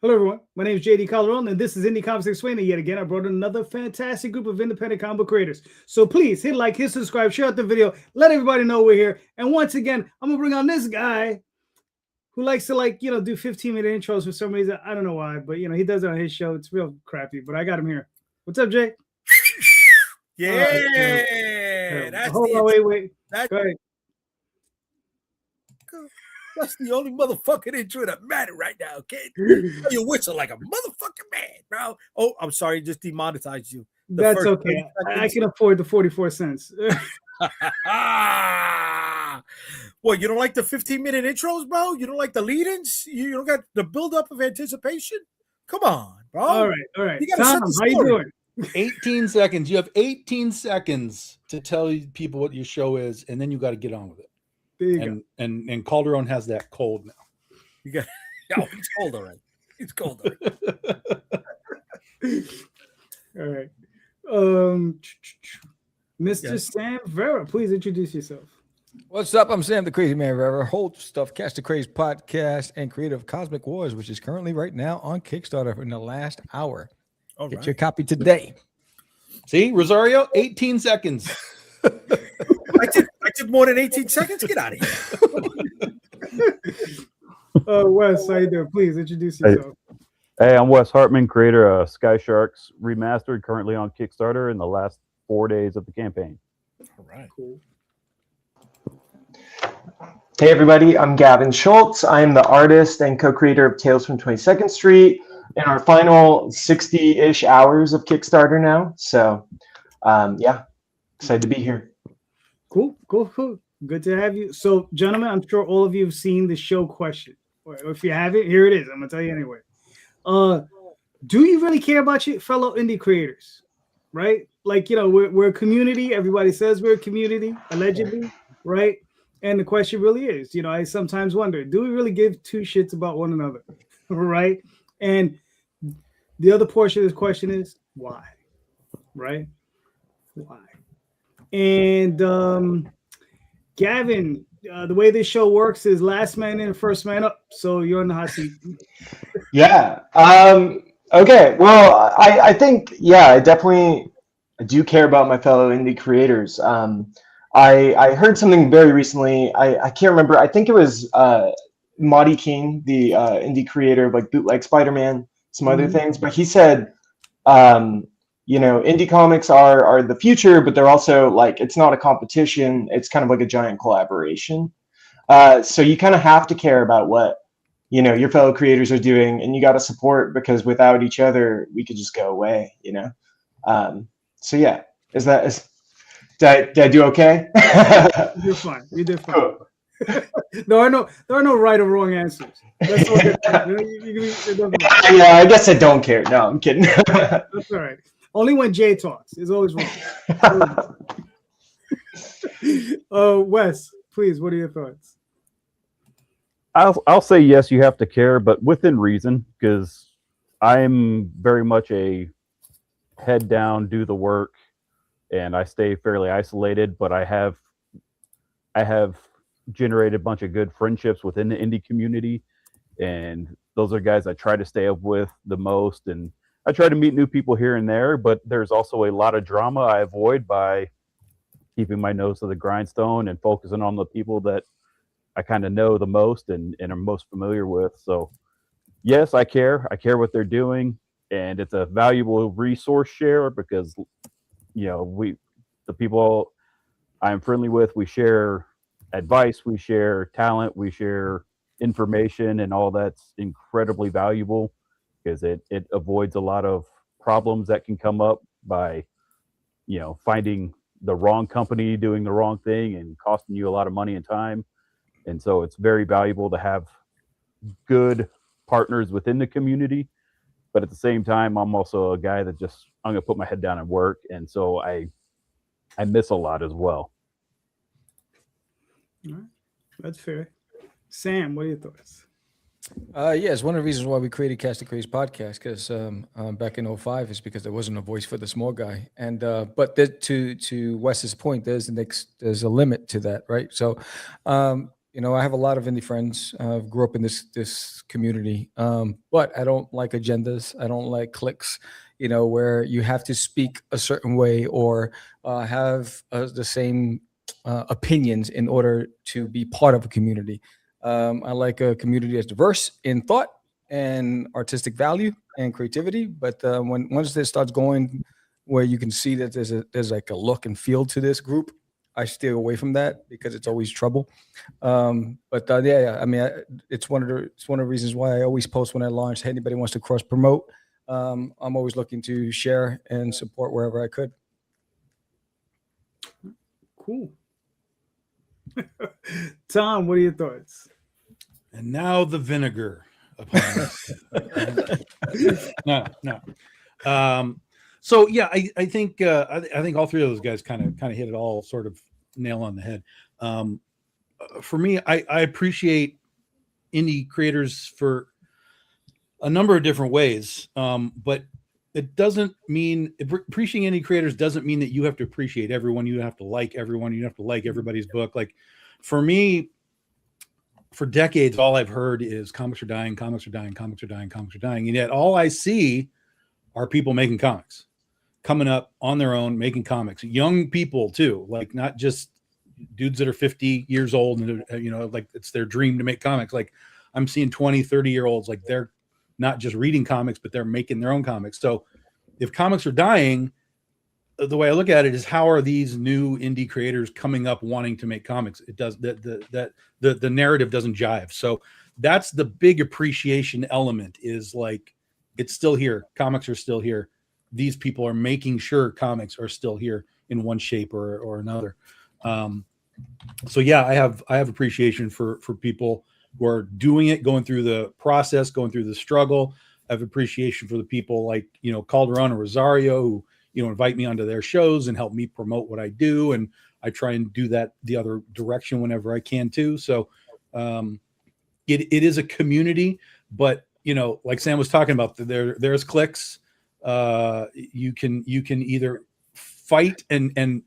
Hello, everyone. My name is JD Calderon, and this is Indy Comics Explained. And yet again, I brought another fantastic group of independent comic book creators. So please hit like, hit subscribe, share out the video, let everybody know we're here. And once again, I'm gonna bring on this guy who likes to do 15-minute intros for some reason. I don't know why, but he does it on his show. It's real crappy, but I got him here. What's up, Jay? Yeah, that's wait. That, Go ahead. That's the only motherfucking intro that matter right now, okay? You whistle like a motherfucking man, bro. Oh, I'm sorry, just demonetized you. That's okay. I can afford the 44 cents. What, you don't like the 15-minute intros, bro? You don't like the lead-ins? You don't got the build-up of anticipation? Come on, bro. All right. You gotta Tom, how you doing? 18 seconds. You have 18 seconds to tell people what your show is, and then you got to get on with it. And Calderon has that cold now. You got it's cold already. It's cold already. All right. Mr. Sam Vera, please introduce yourself. What's up? I'm Sam the Crazy Man Vera, host of Catch the Craze podcast and creator of Cosmic Wars, which is currently right now on Kickstarter in the last hour. Get your copy today. See, Rosario, 18 seconds. I took more than 18 seconds. Get out of here. Wes, how you doing? Please introduce yourself. Hey, I'm Wes Hartman, creator of Sky Sharks Remastered, currently on Kickstarter in the last 4 days of the campaign. All right. Cool. Hey everybody, I'm Gavin Schultz. I'm the artist and co-creator of Tales from 22nd Street in our final 60-ish hours of Kickstarter now. So, yeah, excited to be here. Cool. Good to have you. So, gentlemen, I'm sure all of you have seen the show question. Or if you haven't, here it is. I'm gonna tell you anyway. Do you really care about your fellow indie creators? Right? Like, we're a community. Everybody says we're a community, allegedly, right? And the question really is, I sometimes wonder, do we really give two shits about one another? Right? And the other portion of this question is why? Right? Why? And Gavin, the way this show works is last man in, first man up. So you're in the hot seat. Yeah. Okay. Well, I think, I definitely do care about my fellow indie creators. I heard something very recently. I can't remember. I think it was Monty King, the indie creator of like Bootleg Spider-Man, some other things. But he said, indie comics are the future, but they're also like, it's not a competition. It's kind of like a giant collaboration. So you kind of have to care about what, your fellow creators are doing, and you got to support, because without each other, we could just go away, So yeah, did I do okay? You're fine. You did fine. Cool. There are no right or wrong answers. That's all good. Yeah, I guess I don't care. No, I'm kidding. That's all right. Only when Jay talks. It's always wrong. Wes, please, what are your thoughts? I'll say yes, you have to care, but within reason, because I'm very much a head down, do the work, and I stay fairly isolated, but I have generated a bunch of good friendships within the indie community, and those are guys I try to stay up with the most, and I try to meet new people here and there, but there's also a lot of drama I avoid by keeping my nose to the grindstone and focusing on the people that I kind of know the most and am most familiar with. So yes, I care what they're doing, and it's a valuable resource share, because the people I'm friendly with, we share advice, we share talent, we share information, and all that's incredibly valuable, because it avoids a lot of problems that can come up by finding the wrong company doing the wrong thing and costing you a lot of money and time. And so it's very valuable to have good partners within the community. But at the same time, I'm also a guy that I'm gonna put my head down and work, and so I miss a lot as well. All right. That's fair. Sam, what are your thoughts? Yes, one of the reasons why we created Catch the Craze podcast, because back in 2005 is because there wasn't a voice for the small guy. And but to Wes's point, there's a limit to that, right? So I have a lot of indie friends. Grew up in this community, but I don't like agendas. I don't like cliques. Where you have to speak a certain way or have the same opinions in order to be part of a community. I like a community that's diverse in thought and artistic value and creativity. But once this starts going, where you can see that there's like a look and feel to this group, I steer away from that because it's always trouble. Yeah. I mean, it's one of the reasons why I always post when I launch. Hey, anybody wants to cross promote? I'm always looking to share and support wherever I could. Cool. Tom, what are your thoughts? And now the vinegar upon us. No. So yeah, I think all three of those guys kind of hit it all sort of nail on the head. For me, I appreciate indie creators for a number of different ways, but it doesn't mean appreciating indie creators doesn't mean that you have to appreciate everyone. You have to like everyone. You have to like everybody's book. Like for me, for decades, all I've heard is comics are dying, comics are dying, comics are dying, comics are dying, and yet all I see are people making comics, coming up on their own, making comics. Young people too, like not just dudes that are 50 years old and like it's their dream to make comics. Like I'm seeing 20, 30-year-olds, like they're not just reading comics, but they're making their own comics. So if comics are dying, the way I look at it is how are these new indie creators coming up wanting to make comics? It does the narrative doesn't jive. So that's the big appreciation element is like, it's still here. Comics are still here. These people are making sure comics are still here in one shape or another. So yeah, I have appreciation for people who are doing it, going through the process, going through the struggle. I have appreciation for the people like, Calderon or Rosario who, invite me onto their shows and help me promote what I do. And I try and do that the other direction whenever I can too. So it is a community, but like Sam was talking about, there's cliques. You can either fight and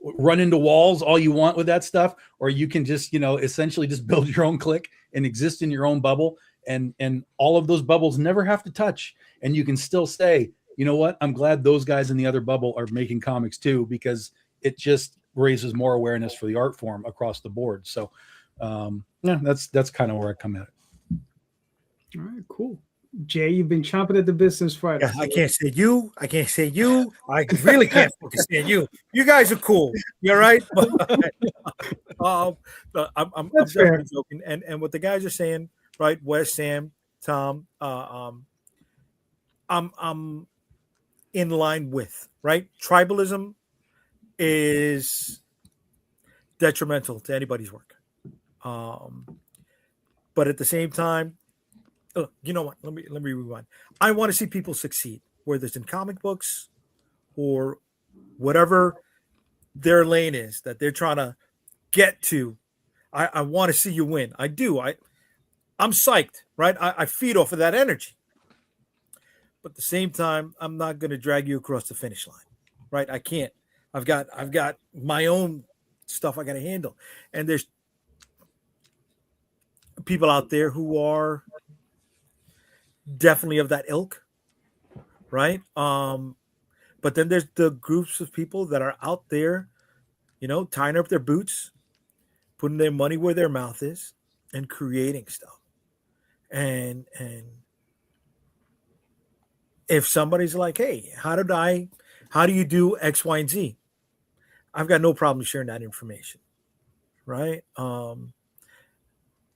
run into walls all you want with that stuff, or you can just essentially just build your own clique and exist in your own bubble, and all of those bubbles never have to touch, and you can still say, you know what, I'm glad those guys in the other bubble are making comics too, because it just raises more awareness for the art form across the board. So yeah, that's kind of where I come at it. All right, cool. Jay, you've been chomping at the bit since Friday. Yeah, I can't say you. I really can't focus on you. You guys are cool. You're right. I'm definitely joking. And what the guys are saying, right? Wes, Sam, Tom, I'm in line with, right? Tribalism is detrimental to anybody's work. But at the same time, you know what? Let me rewind. I want to see people succeed, whether it's in comic books or whatever their lane is that they're trying to get to. I want to see you win. I do. I'm psyched, right? I feed off of that energy. But at the same time, I'm not going to drag you across the finish line, right? I can't. I've got my own stuff I got to handle, and there's people out there who are definitely of that ilk, right? But then there's the groups of people that are out there, tying up their boots, putting their money where their mouth is, and creating stuff. And if somebody's like, hey, how do you do X, Y, and Z? I've got no problem sharing that information, right? I'm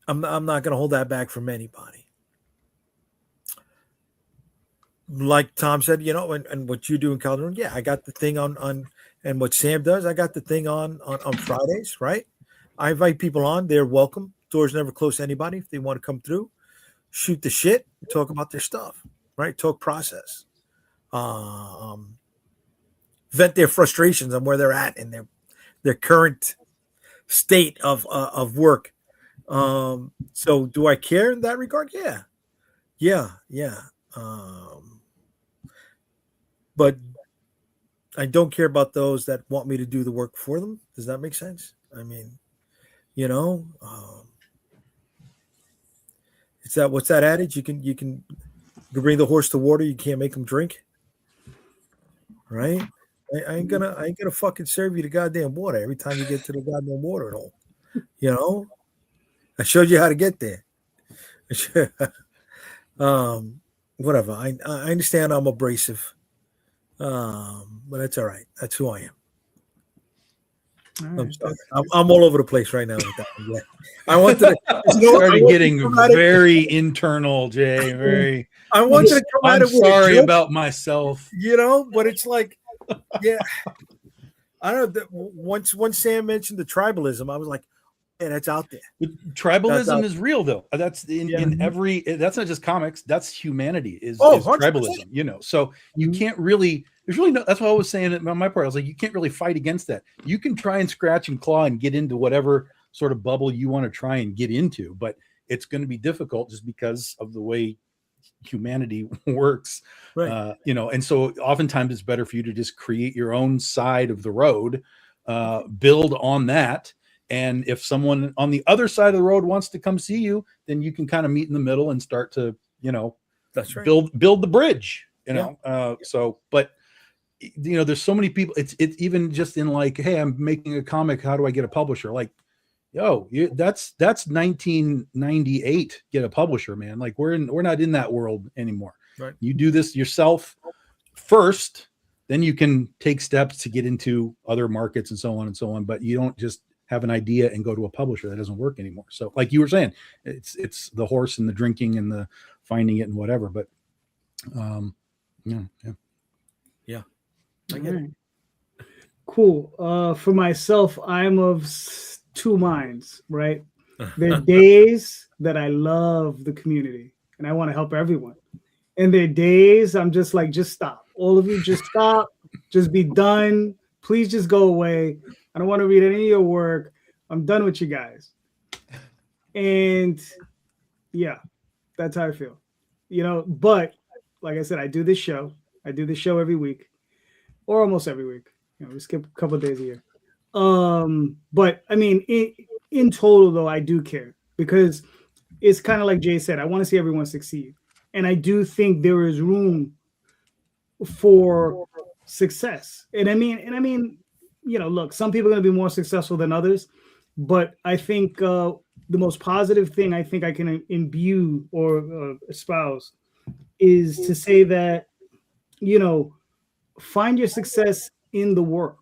not going to hold that back from anybody. Like Tom said, and what you do in Calderon, yeah, I got the thing on and what Sam does, I got the thing on Fridays, right? I invite people on, they're welcome. Doors never close to anybody. If they want to come through, shoot the shit, talk about their stuff, right? Talk process. Vent their frustrations on where they're at in their current state of work. So do I care in that regard? Yeah. But I don't care about those that want me to do the work for them. Does that make sense? I mean, You know, it's that what's that adage? You can bring the horse to water, you can't make him drink, right? I ain't gonna fucking serve you the goddamn water every time you get to the goddamn water hole. You know, I showed you how to get there. Whatever. I understand I'm abrasive, but that's all right. That's who I am. I'm sorry. I'm all over the place right now with that. Yeah. I wanted to started getting very internal, Jay. Very. I wanted to come I'm at it with sorry a joke, about myself. you know, but it's like, yeah. I don't know. Once Sam mentioned the tribalism, I was like, yeah, that's out there. Tribalism is real, though. That's in every. That's not just comics. That's humanity. Is 100%. tribalism? You know, so you can't really. There's really no. That's what I was saying on my part. I was like, you can't really fight against that. You can try and scratch and claw and get into whatever sort of bubble you want to try and get into, but it's going to be difficult just because of the way humanity works. Right. You know, and so oftentimes it's better for you to just create your own side of the road, build on that. And if someone on the other side of the road wants to come see you, then you can kind of meet in the middle and start to, you know, that's right. build the bridge, you know? So, but you know, there's so many people, it's even just in like, hey, I'm making a comic. How do I get a publisher? Like, yo, that's 1998. Get a publisher, man. Like we're not in that world anymore. Right. You do this yourself first, then you can take steps to get into other markets and so on and so on. But you don't just have an idea and go to a publisher. That doesn't work anymore. So like you were saying, it's the horse and the drinking and the finding it and whatever. But yeah. I get it. Cool. For myself, I'm of two minds, right? There are days that I love the community and I want to help everyone. And there are days I'm just like, just stop. All of you just stop. Just be done. Please just go away. I don't want to read any of your work. I'm done with you guys. And yeah, that's how I feel. You know, but like I said, I do this show. I do this show every week or almost every week. You know, we skip a couple of days a year. But I mean, in total, though, I do care because it's kind of like Jay said, I want to see everyone succeed. And I do think there is room for success. And I mean, you know, look, some people are going to be more successful than others, but I think the most positive thing I think I can imbue or espouse is to say that, you know, find your success in the work,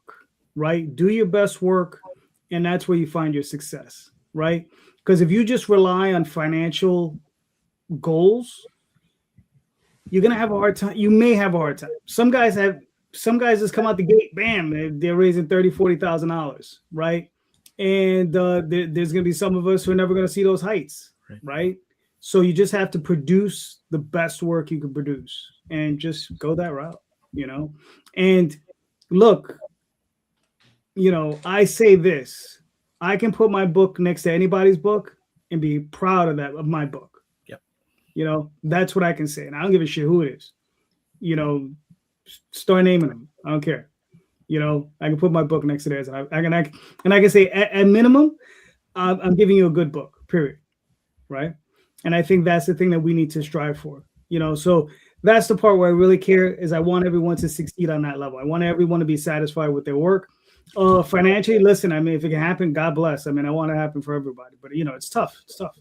right? Do your best work, and that's where you find your success, right? Because if you just rely on financial goals, you're gonna have a hard time. You may have a hard time. Some guys just come out the gate, bam, they're raising $30,000-$40,000, right? And there's gonna be some of us who are never gonna see those heights, right? So you just have to produce the best work you can produce and just go that route, you know? And look, you know, I say this, I can put my book next to anybody's book and be proud of my book. Yep. You know, that's what I can say. And I don't give a shit who it is. You know, start naming them. I don't care. You know, I can put my book next to theirs. And I can say at minimum, I'm giving you a good book, period. Right. And I think that's the thing that we need to strive for, you know. So that's the part where I really care is I want everyone to succeed on that level. I want everyone to be satisfied with their work. Financially, listen, I mean, if it can happen, God bless. I mean, I want it to happen for everybody, but you know, it's tough. It's tough.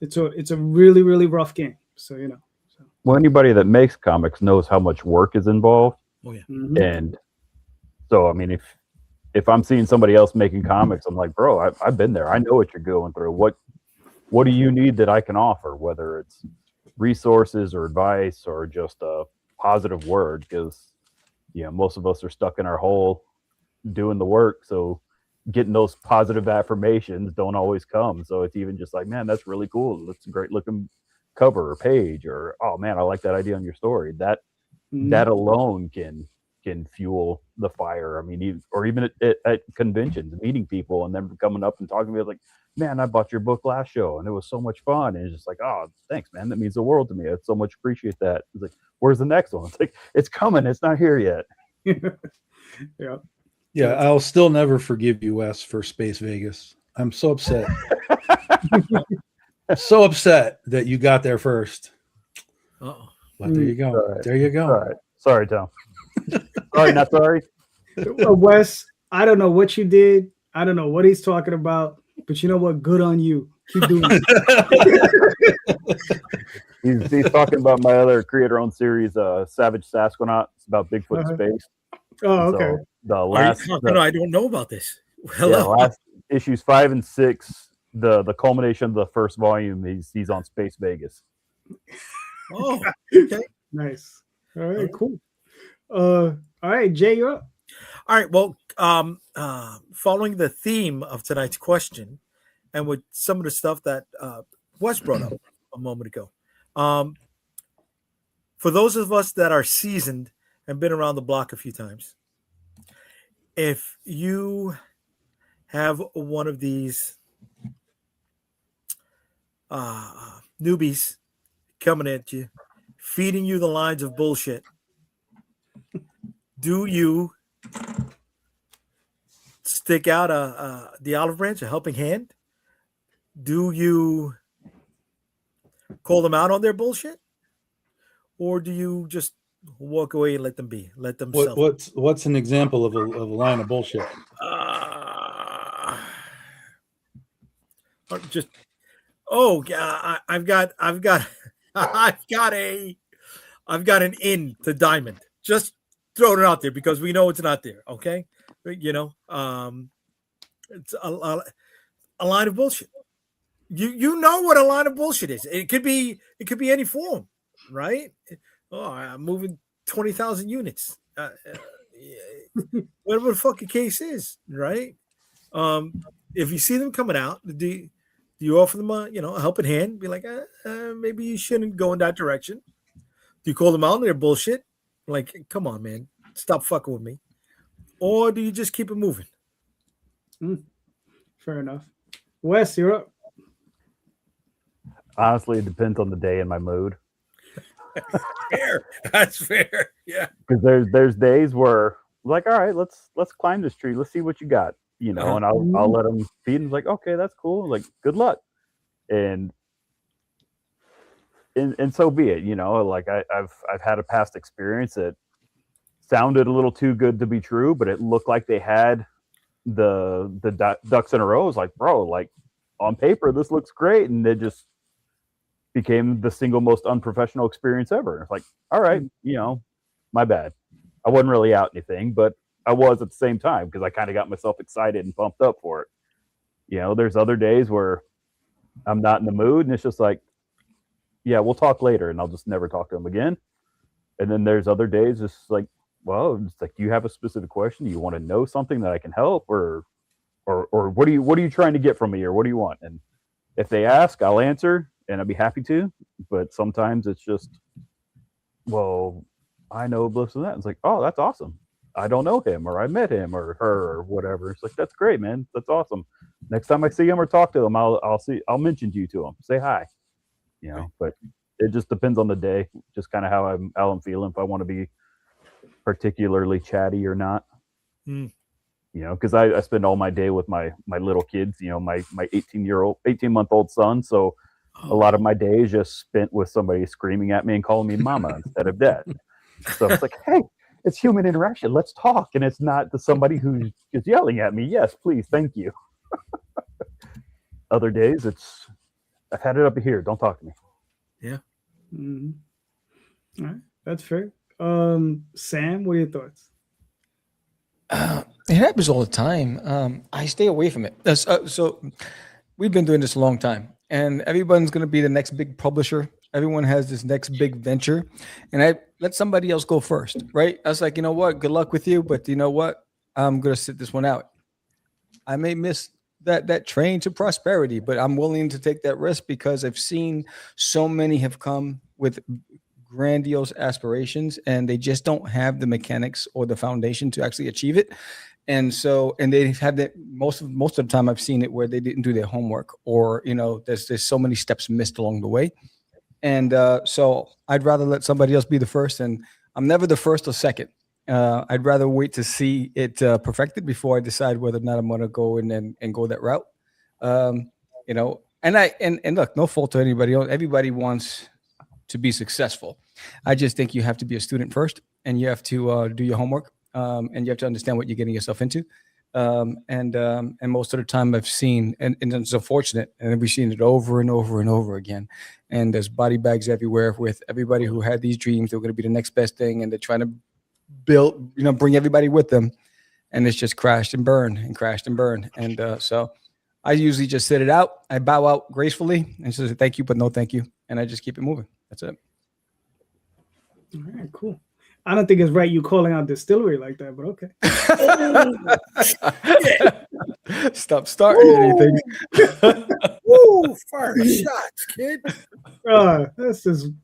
It's a really, really rough game. So, you know. So. Well, anybody that makes comics knows how much work is involved. Oh yeah. Mm-hmm. And so, I mean, if I'm seeing somebody else making comics, I'm like, bro, I've been there. I know what you're going through. What do you need that I can offer? Whether it's resources or advice or just a positive word, because you know, most of us are stuck in our hole doing the work. So getting those positive affirmations don't always come. So it's even just like, man, that's really cool. That's a great looking cover or page, or oh man, I like that idea on your story. That alone can fuel the fire. I mean, even at conventions, meeting people and them coming up and talking to me like, man, I bought your book last show and it was so much fun. And it's just like, oh, thanks, man. That means the world to me. I so much appreciate that. It's like, where's the next one? It's like, it's coming. It's not here yet. Yeah. Yeah, I'll still never forgive you, Wes, for Space Vegas. I'm so upset. So upset that you got there first. Uh-oh. But there you go. Right. There you go. All right. Sorry, Tom. Sorry, not sorry. Wes, I don't know what you did. I don't know what he's talking about, but you know what? Good on you. Keep doing it. He's talking about my other creator-owned series, Savage Sasquatch. It's about Bigfoot in space. Oh, And okay. So the last, No, I don't know about this. yeah, last issues 5 and 6, the culmination of the first volume. He's on Space Vegas. Oh, okay. Nice. All right, cool. All right, Jay, you're up. All right. Well, following the theme of tonight's question, and with some of the stuff that Wes brought up a moment ago, for those of us that are seasoned and been around the block a few times, if you have one of these newbies coming at you, feeding you the lines of bullshit, do you stick out the olive branch, a helping hand? Do you call them out on their bullshit? Or do you just walk away and let them be? Let them sell. What's an example of a line of bullshit? Just I've got an in to diamond. Just throwing it out there because we know it's not there. Okay, you know, it's a line of bullshit. You know what a line of bullshit is. It could be any form, right? Oh, I'm moving 20,000 units. Whatever the fucking case is, right? If you see them coming out, do you offer them a helping hand? Be like, maybe you shouldn't go in that direction. Do you call them out on their bullshit? Like, come on, man, stop fucking with me. Or do you just keep it moving? Fair enough. Wes, you're up. Honestly, it depends on the day and my mood. Fair. That's fair. Yeah. Because there's days where like, all right, let's climb this tree. Let's see what you got. And I'll let them feed and like, okay, that's cool. Like, good luck. And so be it. Like I've had a past experience that sounded a little too good to be true, but it looked like they had the ducks in a row. It's like, bro, like on paper, this looks great. And it just became the single most unprofessional experience ever. It's like, all right, my bad. I wasn't really out anything, but I was at the same time because I kind of got myself excited and pumped up for it. There's other days where I'm not in the mood and it's just like, yeah, we'll talk later, and I'll just never talk to them again. And then there's other days it's like, well, it's like, do you have a specific question? Do you want to know something that I can help, or what are you trying to get from me, or what do you want? And if they ask, I'll answer, and I'd be happy to. But sometimes it's just, well, I know this and that. It's like, oh, that's awesome. I don't know him, or I met him, or her, or whatever. It's like, that's great, man. That's awesome. Next time I see him or talk to him, I'll mention you to him. Say hi. But it just depends on the day, just kind of how I'm feeling, if I want to be particularly chatty or not. Because I spend all my day with my little kids, my 18-month-old son. So a lot of my day is just spent with somebody screaming at me and calling me mama instead of dad. So it's like, hey, it's human interaction. Let's talk. And it's not to somebody who's just yelling at me. Yes, please. Thank you. Other days I've had it up here. Don't talk to me. Yeah. All right. That's fair. Sam, what are your thoughts? It happens all the time. I stay away from it. So we've been doing this a long time, and everyone's going to be the next big publisher. Everyone has this next big venture, and I let somebody else go first, right? I was like, you know what? Good luck with you, but you know what? I'm going to sit this one out. I may miss that train to prosperity, but I'm willing to take that risk because I've seen so many have come with grandiose aspirations and they just don't have the mechanics or the foundation to actually achieve it. And they've had that most of the time I've seen it where they didn't do their homework, or there's so many steps missed along the way. And so I'd rather let somebody else be the first, and I'm never the first or second. I'd rather wait to see it perfected before I decide whether or not I'm going to go in and go that route. You know, and look, no fault to anybody else. Everybody wants to be successful. I just think you have to be a student first, and you have to do your homework, and you have to understand what you're getting yourself into. And most of the time I've seen, and it's unfortunate, and we've seen it over and over and over again. And there's body bags everywhere with everybody who had these dreams. They're going to be the next best thing, and they're trying to build, bring everybody with them. And it's just crashed and burned and crashed and burned. And so I usually just sit it out. I bow out gracefully and say thank you, but no thank you. And I just keep it moving. That's it. All right, cool. I don't think it's right you calling out distillery like that, but okay. Stop starting anything. Woo, fire shots, kid.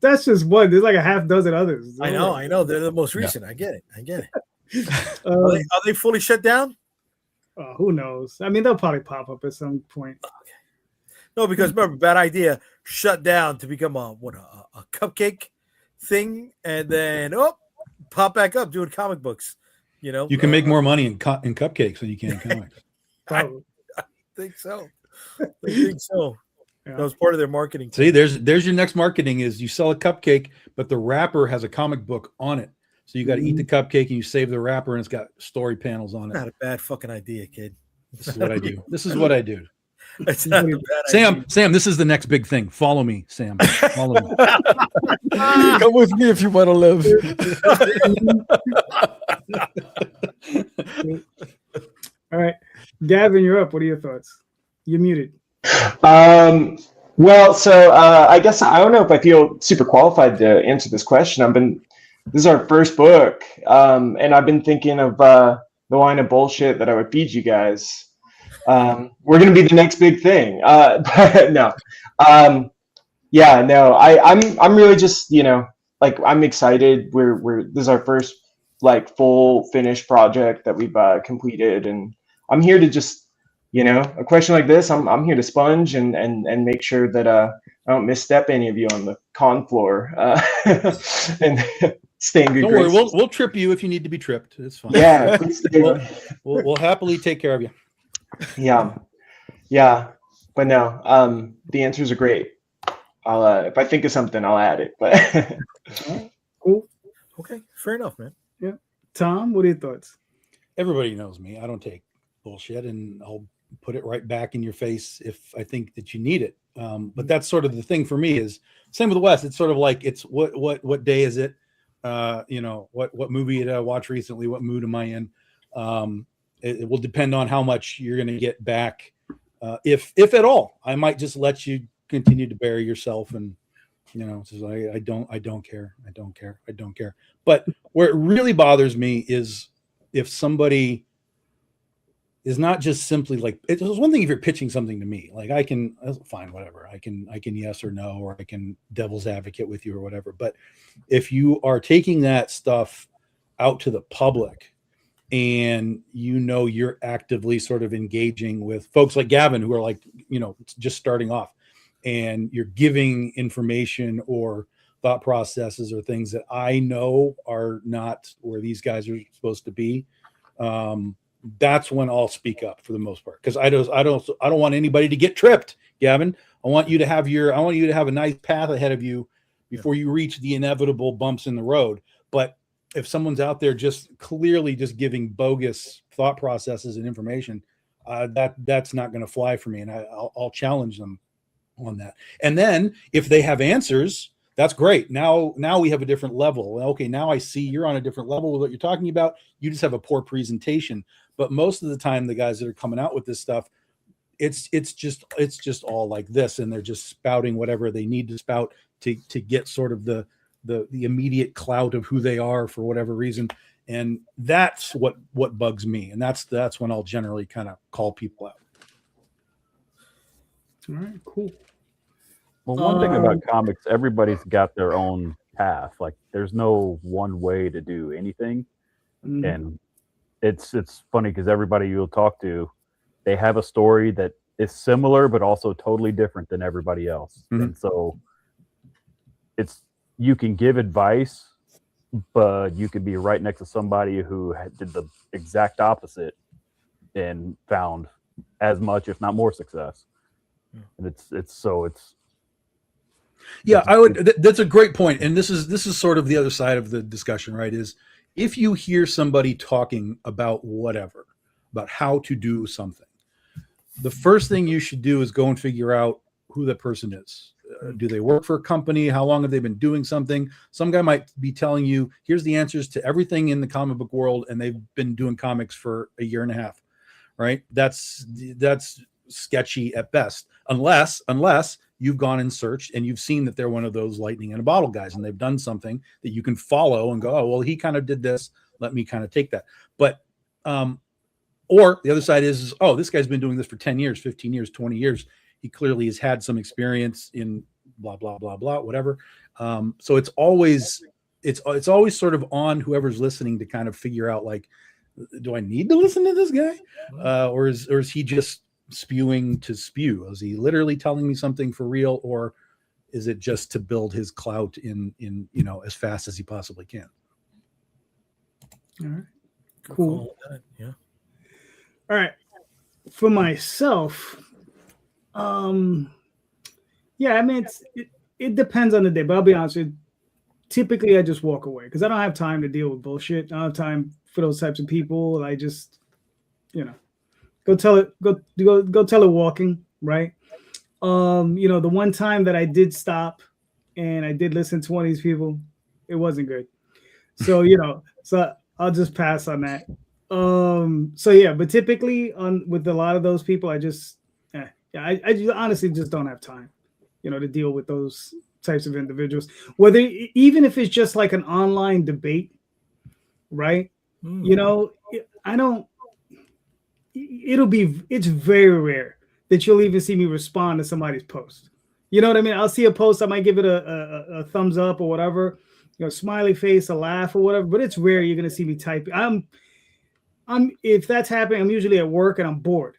That's just one. There's like a half dozen others. I know. They're the most recent. Yeah. I get it. Are they fully shut down? Who knows? I mean, they'll probably pop up at some point. Okay. No, because remember, bad idea. Shut down to become a cupcake thing, and then pop back up doing comic books. You can make more money in cupcakes than you can in comics. I think so. Yeah. That was part of their marketing. See, there's your next marketing is you sell a cupcake, but the wrapper has a comic book on it. So you got to eat the cupcake and you save the wrapper, and it's got story panels on it. Not a bad fucking idea, kid. This is what I do. This is what I do. It's not a bad idea. Sam, this is the next big thing. Follow me, Sam. Follow me. Come with me if you want to live. All right, Gavin, you're up. What are your thoughts? You're muted. Well, so I guess I don't know if I feel super qualified to answer this question. This is our first book, and I've been thinking of the line of bullshit that I would feed you guys. We're going to be the next big thing. But no. I'm really just, I'm excited. This is our first full finished project that we've completed, and I'm here to just, a question like this, I'm here to sponge and make sure that I don't misstep any of you on the con floor and stay in good Don't graces. worry, we'll trip you if you need to be tripped. It's fine. Yeah, we'll happily take care of you. Yeah, but no, the answers are great. I'll if I think of something, I'll add it. But cool. Okay, fair enough, man. Yeah, Tom, what are your thoughts? Everybody knows me. I don't take bullshit, and I'll put it right back in your face if I think that you need it. But that's sort of the thing for me. Is same with Wes. It's sort of like it's what day is it? What movie did I watch recently? What mood am I in? It will depend on how much you're going to get back, if at all. I might just let you continue to bury yourself, and I don't care. But where it really bothers me is if somebody is not just simply like, it's one thing if you're pitching something to me, like I can fine, whatever, I can yes or no, or I can devil's advocate with you or whatever. But if you are taking that stuff out to the public, and you're actively sort of engaging with folks like Gavin who are just starting off, and you're giving information or thought processes or things that I know are not where these guys are supposed to be, that's when I'll speak up for the most part, because I don't want anybody to get tripped. Gavin, I want you to have a nice path ahead of you before you reach the inevitable bumps in the road. But if someone's out there just clearly just giving bogus thought processes and information, that's not going to fly for me, and I'll challenge them on that. And then if they have answers, that's great. Now we have a different level. Okay, now I see you're on a different level with what you're talking about. You just have a poor presentation. But most of the time, the guys that are coming out with this stuff, it's just all like this, and they're just spouting whatever they need to spout to get sort of the immediate clout of who they are for whatever reason. And that's what bugs me. And that's when I'll generally kind of call people out. All right, cool. Well, one thing about comics, everybody's got their own path. Like there's no one way to do anything. Mm-hmm. And it's funny because everybody you'll talk to, they have a story that is similar, but also totally different than everybody else. Mm-hmm. And so you can give advice, but you could be right next to somebody who did the exact opposite and found as much, if not more, success. And it's Yeah, I would. That's a great point, and this is sort of the other side of the discussion, right? Is if you hear somebody talking about whatever, about how to do something, the first thing you should do is go and figure out who that person is. Do they work for a company? How long have they been doing something? Some guy might be telling you, here's the answers to everything in the comic book world, and they've been doing comics for a year and a half, right? That's sketchy at best, unless you've gone and searched and you've seen that they're one of those lightning in a bottle guys, and they've done something that you can follow and go, oh, well, he kind of did this. Let me kind of take that. But, or the other side is, oh, this guy's been doing this for 10 years, 15 years, 20 years. He clearly has had some experience in blah, blah, blah, blah, whatever. So it's always sort of on whoever's listening to kind of figure out, like, do I need to listen to this guy? Or is he just spewing to spew? Is he literally telling me something for real? Or is it just to build his clout in as fast as he possibly can? All right. Cool. Yeah. All right. For myself, yeah, I mean, it depends on the day, but I'll be honest with you. Typically, I just walk away because I don't have time to deal with bullshit. I don't have time for those types of people. I just, go tell it walking, right? The one time that I did stop and I did listen to one of these people, it wasn't good. So, so I'll just pass on that. So yeah, but typically with a lot of those people, I just honestly just don't have time, to deal with those types of individuals. Whether even if it's just like an online debate, right? It's very rare that you'll even see me respond to somebody's post. You know what I mean? I'll see a post, I might give it a thumbs up or whatever, smiley face, a laugh or whatever, but it's rare you're gonna see me type. If that's happening, I'm usually at work and I'm bored.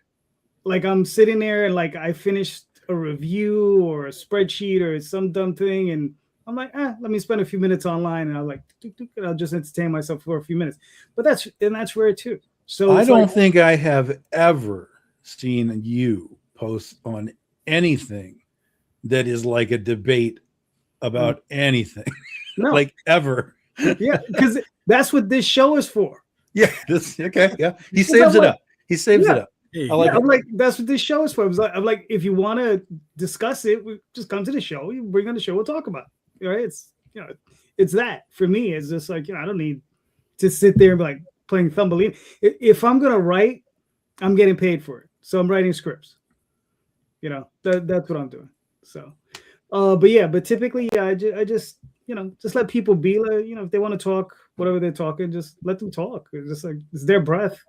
Like I'm sitting there and like I finished a review or a spreadsheet or some dumb thing, and I'm like, let me spend a few minutes online, and I'll just entertain myself for a few minutes. But that's rare too. So I don't think I have ever seen you post on anything that is like a debate about anything. No. Like ever. Yeah, because that's what this show is for. Yeah. Okay. Yeah. He saves it up. He saves it up. I like it. I'm like, that's what this show is for. I'm like, if you want to discuss it, we just come to the show. You bring on the show, we'll talk about it. Right? It's it's that for me. It's just like I don't need to sit there and be like playing Thumbelina. If I'm gonna write, I'm getting paid for it. So I'm writing scripts. That's what I'm doing. So, but typically, I just just let people be. Like, if they want to talk, whatever they're talking, just let them talk. It's just like it's their breath.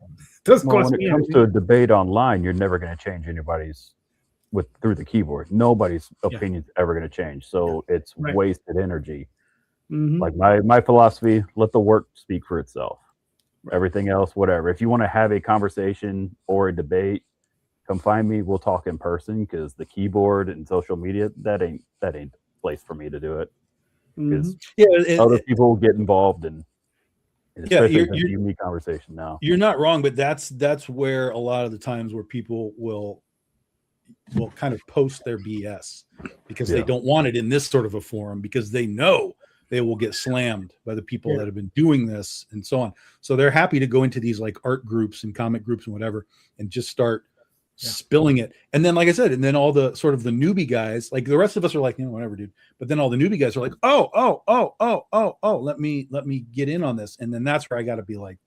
It when it comes to a debate online, you're never going to change anybody's through the keyboard. Nobody's opinion's ever going to change. So it's wasted energy. Mm-hmm. Like my philosophy: let the work speak for itself. Right. Everything else, whatever. If you want to have a conversation or a debate, come find me. We'll talk in person, because the keyboard and social media, that ain't the place for me to do it. Because other people will get involved, and especially in a unique conversation now. You're not wrong, but that's where a lot of the times where people will kind of post their BS because they don't want it in this sort of a forum, because they know they will get slammed by the people that have been doing this and so on. So they're happy to go into these like art groups and comic groups and whatever, and just start spilling it. And then, like I said, and then all the sort of the newbie guys, like the rest of us are like, whatever, dude. But then all the newbie guys are like, oh, let me get in on this. And then that's where I got to be like,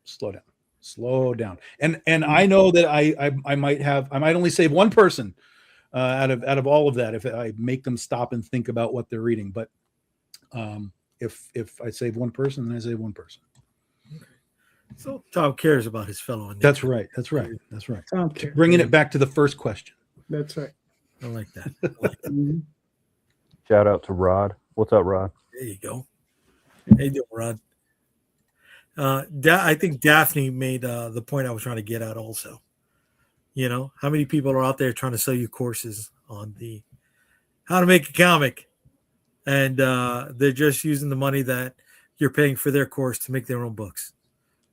slow down. And I know that I might only save one person out of all of that if I make them stop and think about what they're reading. But if I save one person, then I save one person. So Tom cares about his fellow. That's right. Tom cares. Bringing it back to the first question. That's right. I like that. Shout out to Rod. What's up, Rod? There you go. Hey, doing, Rod? I think Daphne made the point I was trying to get at also. How many people are out there trying to sell you courses on the how to make a comic, and they're just using the money that you're paying for their course to make their own books,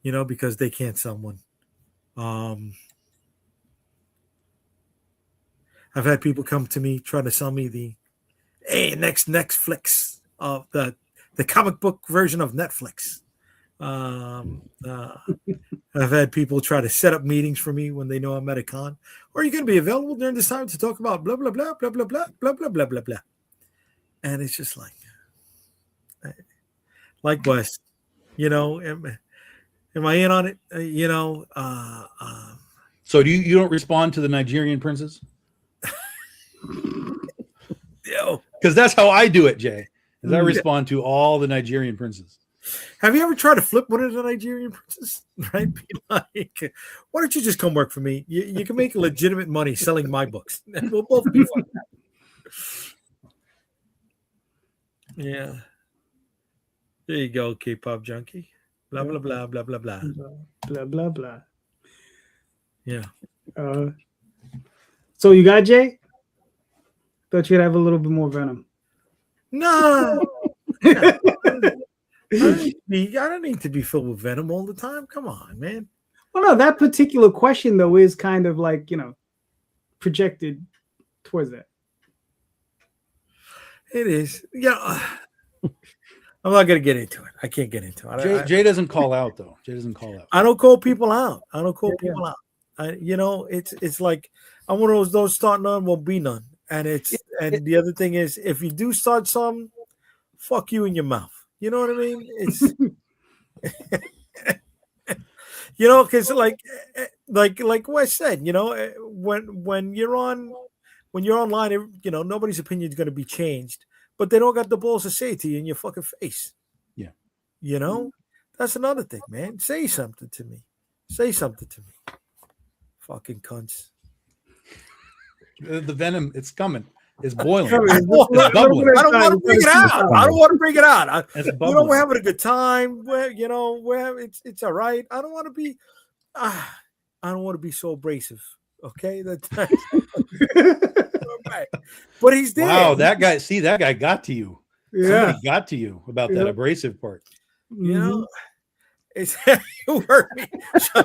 because they can't sell one. I've had people come to me trying to sell me the next Netflix of the comic book version of Netflix. I've had people try to set up meetings for me when they know I'm at a con. Are you going to be available during this time to talk about blah blah blah blah blah blah blah blah blah blah blah? And it's just like Wes, you know, am I in on it? You know. So do you don't respond to the Nigerian princes? Because that's how I do it, Jay. Is I respond to all the Nigerian princes. Have you ever tried to flip one of the Nigerian princes? Right? Be like, why don't you just come work for me? You can make legitimate money selling my books, and we'll both be fine. Yeah. There you go, K-pop junkie. Blah blah blah blah blah blah blah blah blah. Yeah. So you got Jay? Thought you'd have a little bit more venom. No. I don't need to be filled with venom all the time. Come on, man. Well, no, that particular question though is kind of like, you know, projected towards that. It is. Yeah. I'm not gonna get into it. I can't get into it. Jay doesn't call out though. Jay doesn't call out. I don't call people out. People out. You know, it's like I'm one of those. Those start none will be none. And the other thing is, if you do start some, fuck you in your mouth. You know what I mean? It's you know, because like Wes said, you know, when you're online, you know, nobody's opinion is going to be changed, but they don't got the balls to say it to you in your fucking face. Yeah, you know, that's another thing, man. Say something to me. Say something to me. Fucking cunts. The venom, it's coming. It's boiling. It's bubbling. I don't want to bring it out. I don't want to bring it out. You know, we're having a good time. You know, it's all right. I don't want to be. I don't want to be so abrasive. Okay, that's right. But he's there. Wow, that guy. See, that guy got to you. Yeah, somebody got to you about that abrasive part. You know. It's you hurt me. I'm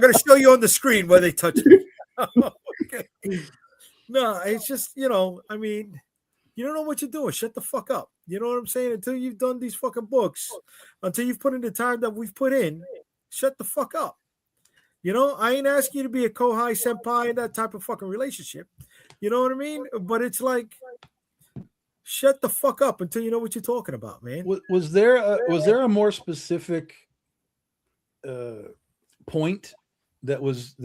gonna show you on the screen where they touch me. Okay. No, it's just, you know, I mean, you don't know what you're doing. Shut the fuck up. You know what I'm saying? Until you've done these fucking books, until you've put in the time that we've put in, shut the fuck up. You know, I ain't asking you to be a kohai senpai in that type of fucking relationship. You know what I mean? But it's like, shut the fuck up until you know what you're talking about, man. Was there a more specific point that was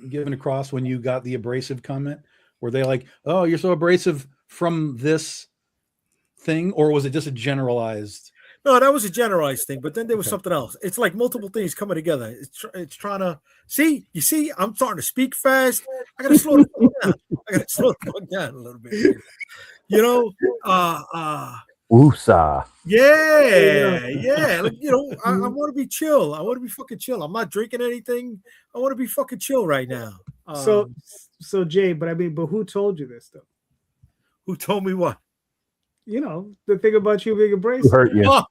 given across when you got the abrasive comment? Were they like, oh, you're so abrasive from this thing, or was it just a generalized? No, that was a generalized thing, but then there was something else. It's like multiple things coming together. It's trying to see. You see, I'm starting to speak fast. I gotta slow the fuck down. I gotta slow the fuck down a little bit. You know, Woosah. Yeah. Like, you know, I want to be chill. I want to be fucking chill. I'm not drinking anything. I want to be fucking chill right now. So Jay, but who told you this though? Who told me what? You know, the thing about you being abrasive. Who hurt you? Oh,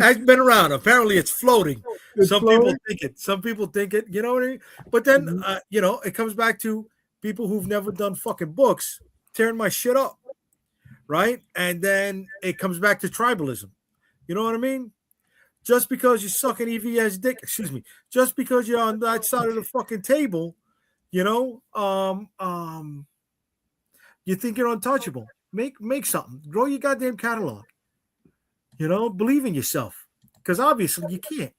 I've been around. Apparently, it's floating. People think it. Some people think it. You know what I mean? But then, you know, it comes back to people who've never done fucking books tearing my shit up. Right? And then it comes back to tribalism. You know what I mean? Just because you suck an EVS dick, just because you're on that side of the fucking table, you know, you think you're untouchable. Make something. Grow your goddamn catalog. You know, believe in yourself. Because obviously you can't.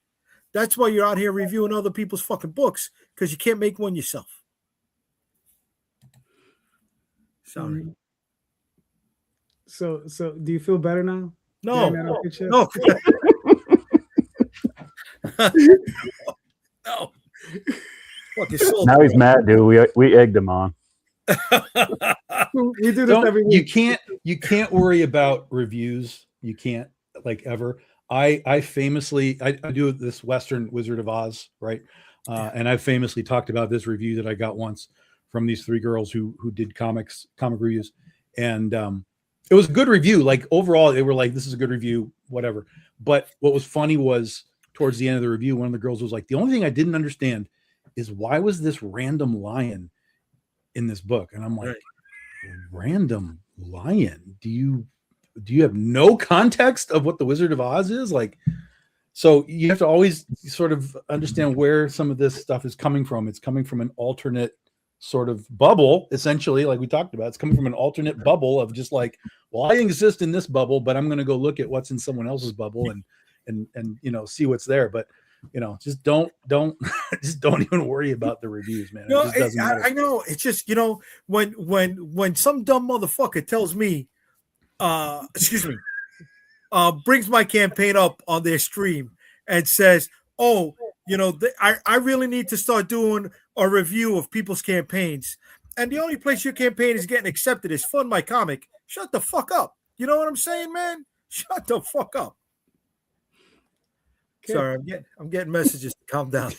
That's why you're out here reviewing other people's fucking books, because you can't make one yourself. Sorry. So do you feel better now? No. No. No. Now he's mad, dude. We egged him on. We do this every week. You can't worry about reviews. You can't, like, ever. I famously do this Western Wizard of Oz, right? And I famously talked about this review that I got once from these three girls who did comic reviews, and it was a good review. Like, overall, they were like, this is a good review, whatever. But what was funny was towards the end of the review, one of the girls was like, the only thing I didn't understand is why was this random lion in this book, and I'm like, Right. random lion. Do you have no context of what the Wizard of Oz is? Like, so you have to always sort of understand where some of this stuff is coming from. It's coming from an alternate sort of bubble, essentially, like we talked about. It's coming from an alternate bubble of just like, well, I exist in this bubble, but I'm going to go look at what's in someone else's bubble and see what's there. But just don't just don't even worry about the reviews, man. No, it just doesn't matter. I know. It's just, when some dumb motherfucker tells me, brings my campaign up on their stream and says, oh, I really need to start doing a review of people's campaigns. And the only place your campaign is getting accepted is Fund My Comic. Shut the fuck up. You know what I'm saying, man? Shut the fuck up. Okay. Sorry, I'm getting messages to calm down.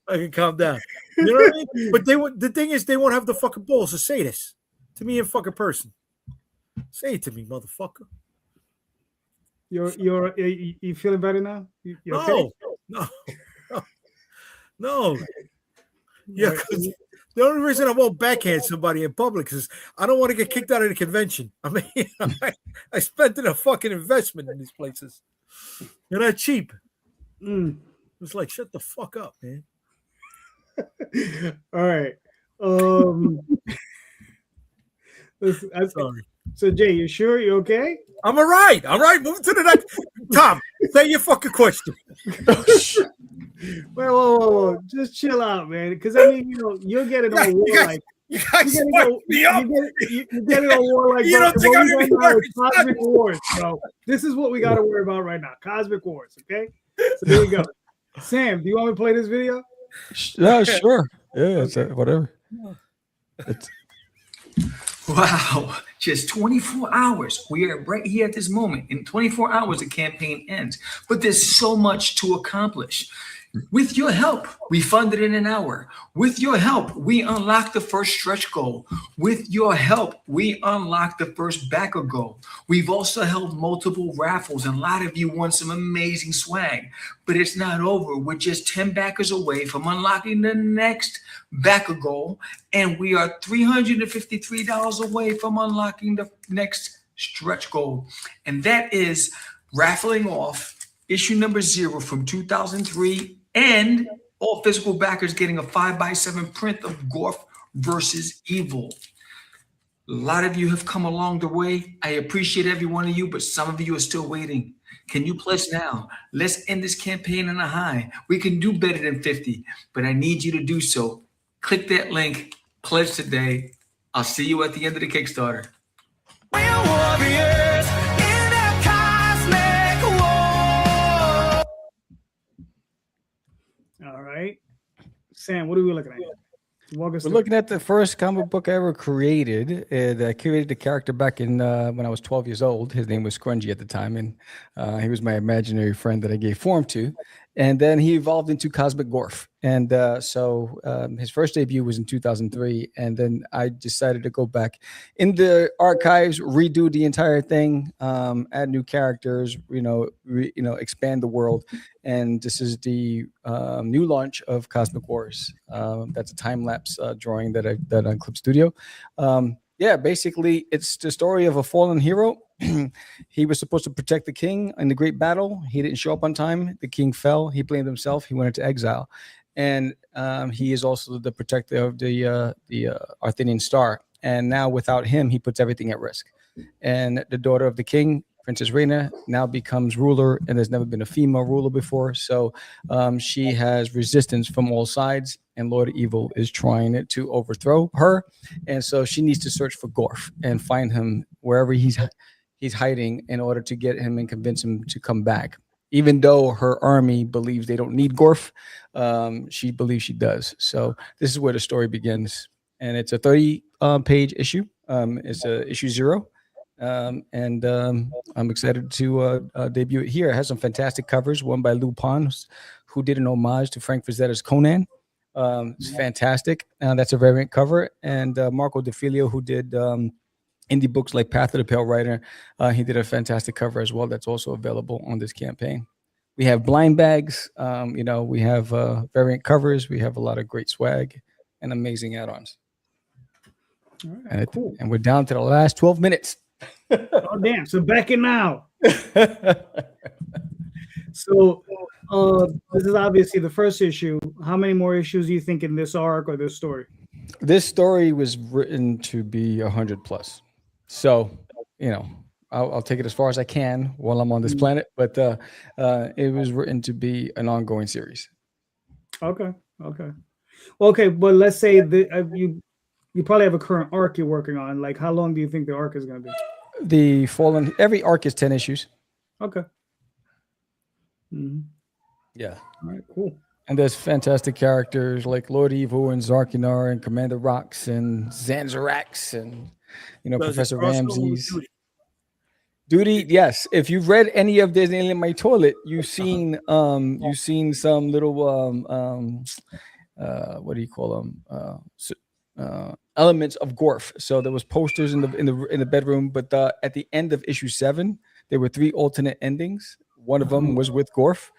I can calm down. You know what I mean? But the thing is, they won't have the fucking balls to say this to me in fucking person. Say it to me, motherfucker. You feeling better now? You okay? No. Yeah, because the only reason I won't backhand somebody in public is I don't want to get kicked out of the convention. I mean, I spent in a fucking investment in these places. They're not cheap. It's like, shut the fuck up, man. All right. Sorry. So Jay, you sure you're okay? I'm all right. All right, moving to the next. Tom, say your fucking question. Whoa. Just chill out, man. Because I mean, you're getting all warlike. You guys swept me up. You're getting all warlike. You don't think I'm gonna be worried? Cosmic Wars, bro. This is what we got to worry about right now. Cosmic Wars, okay? So there you go. Sam, do you want me to play this video? Yeah, sure. Yeah, it's whatever. Wow, just 24 hours. We are right here at this moment. In 24 hours, the campaign ends. But there's so much to accomplish. With your help, we funded in an hour. With your help, we unlocked the first stretch goal. With your help, we unlocked the first backer goal. We've also held multiple raffles, and a lot of you won some amazing swag. But it's not over. We're just 10 backers away from unlocking the next backer goal, and we are $353 away from unlocking the next stretch goal. And that is raffling off issue number 0 from 2003, and all physical backers getting a 5x7 print of Gorf versus Evil. A lot of you have come along the way. I appreciate every one of you, but some of you are still waiting. Can you pledge now? Let's end this campaign on a high. We can do better than 50, but I need you to do so. Click that link, pledge today. I'll see you at the end of the Kickstarter. We're warriors in a cosmic war. All right. Sam, what are we looking at? Walk us We're through. looking at the first comic book I ever created. I created the character back in when I was 12 years old. His name was Scrungy at the time, and he was my imaginary friend that I gave form to. And then he evolved into Cosmic Gorf. And so his first debut was in 2003. And then I decided to go back in the archives, redo the entire thing, add new characters, expand the world. And this is the new launch of Cosmic Wars. That's a time-lapse drawing that I did on Clip Studio. Basically, it's the story of a fallen hero. He was supposed to protect the king in the great battle. He didn't show up on time. The king fell. He blamed himself. He went into exile. And he is also the protector of the Arthenian star. And now without him, he puts everything at risk. And the daughter of the king, Princess Reina, now becomes ruler, and there's never been a female ruler before. So she has resistance from all sides, and Lord Evil is trying to overthrow her. And so she needs to search for Gorf and find him wherever he's hiding in order to get him and convince him to come back. Even though her army believes they don't need Gorf, she believes she does. So this is where the story begins. And it's a 30-page issue. It's issue 0. And I'm excited to debut it here. It has some fantastic covers, one by Lou Pon, who did an homage to Frank Frazetta's Conan. It's fantastic. That's a variant cover. And Marco DeFilio, who did indie books like Path of the Pale Rider, he did a fantastic cover as well. That's also available on this campaign. We have blind bags. We have variant covers. We have a lot of great swag and amazing add-ons. All right, cool. And we're down to the last 12 minutes. Oh, damn. So back in now. So this is obviously the first issue. How many more issues do you think in this arc or this story? This story was written to be 100+. So, I'll take it as far as I can while I'm on this planet, but it was written to be an ongoing series. Okay. But let's say that you probably have a current arc you're working on. Like, how long do you think the arc is going to be? Every arc is 10 issues. Okay. Mm-hmm. Yeah. All right, cool. And there's fantastic characters like Lord Evil and Zarkinar and Commander Rox and Zanzarax and Professor Ramses. Duty, yes. If you've read any of this in my toilet, you've seen some little what do you call them? Elements of Gorf. So there was posters in the bedroom, but at the end of issue 7, there were 3 alternate endings. One of them was with Gorf.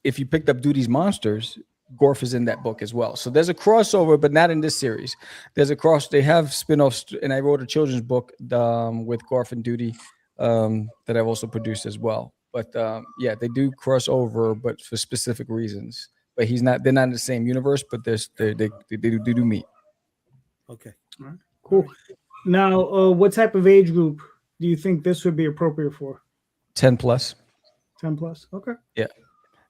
If you picked up Duty's Monsters, Gorf is in that book as well. So there's a crossover, but not in this series. They have spin-offs, and I wrote a children's book with Gorf and Duty that I've also produced as well. But they do cross over, but for specific reasons. But they're not in the same universe, but they do meet. Okay. All right. Cool. Now, what type of age group do you think this would be appropriate for? 10+. 10+. Okay. Yeah.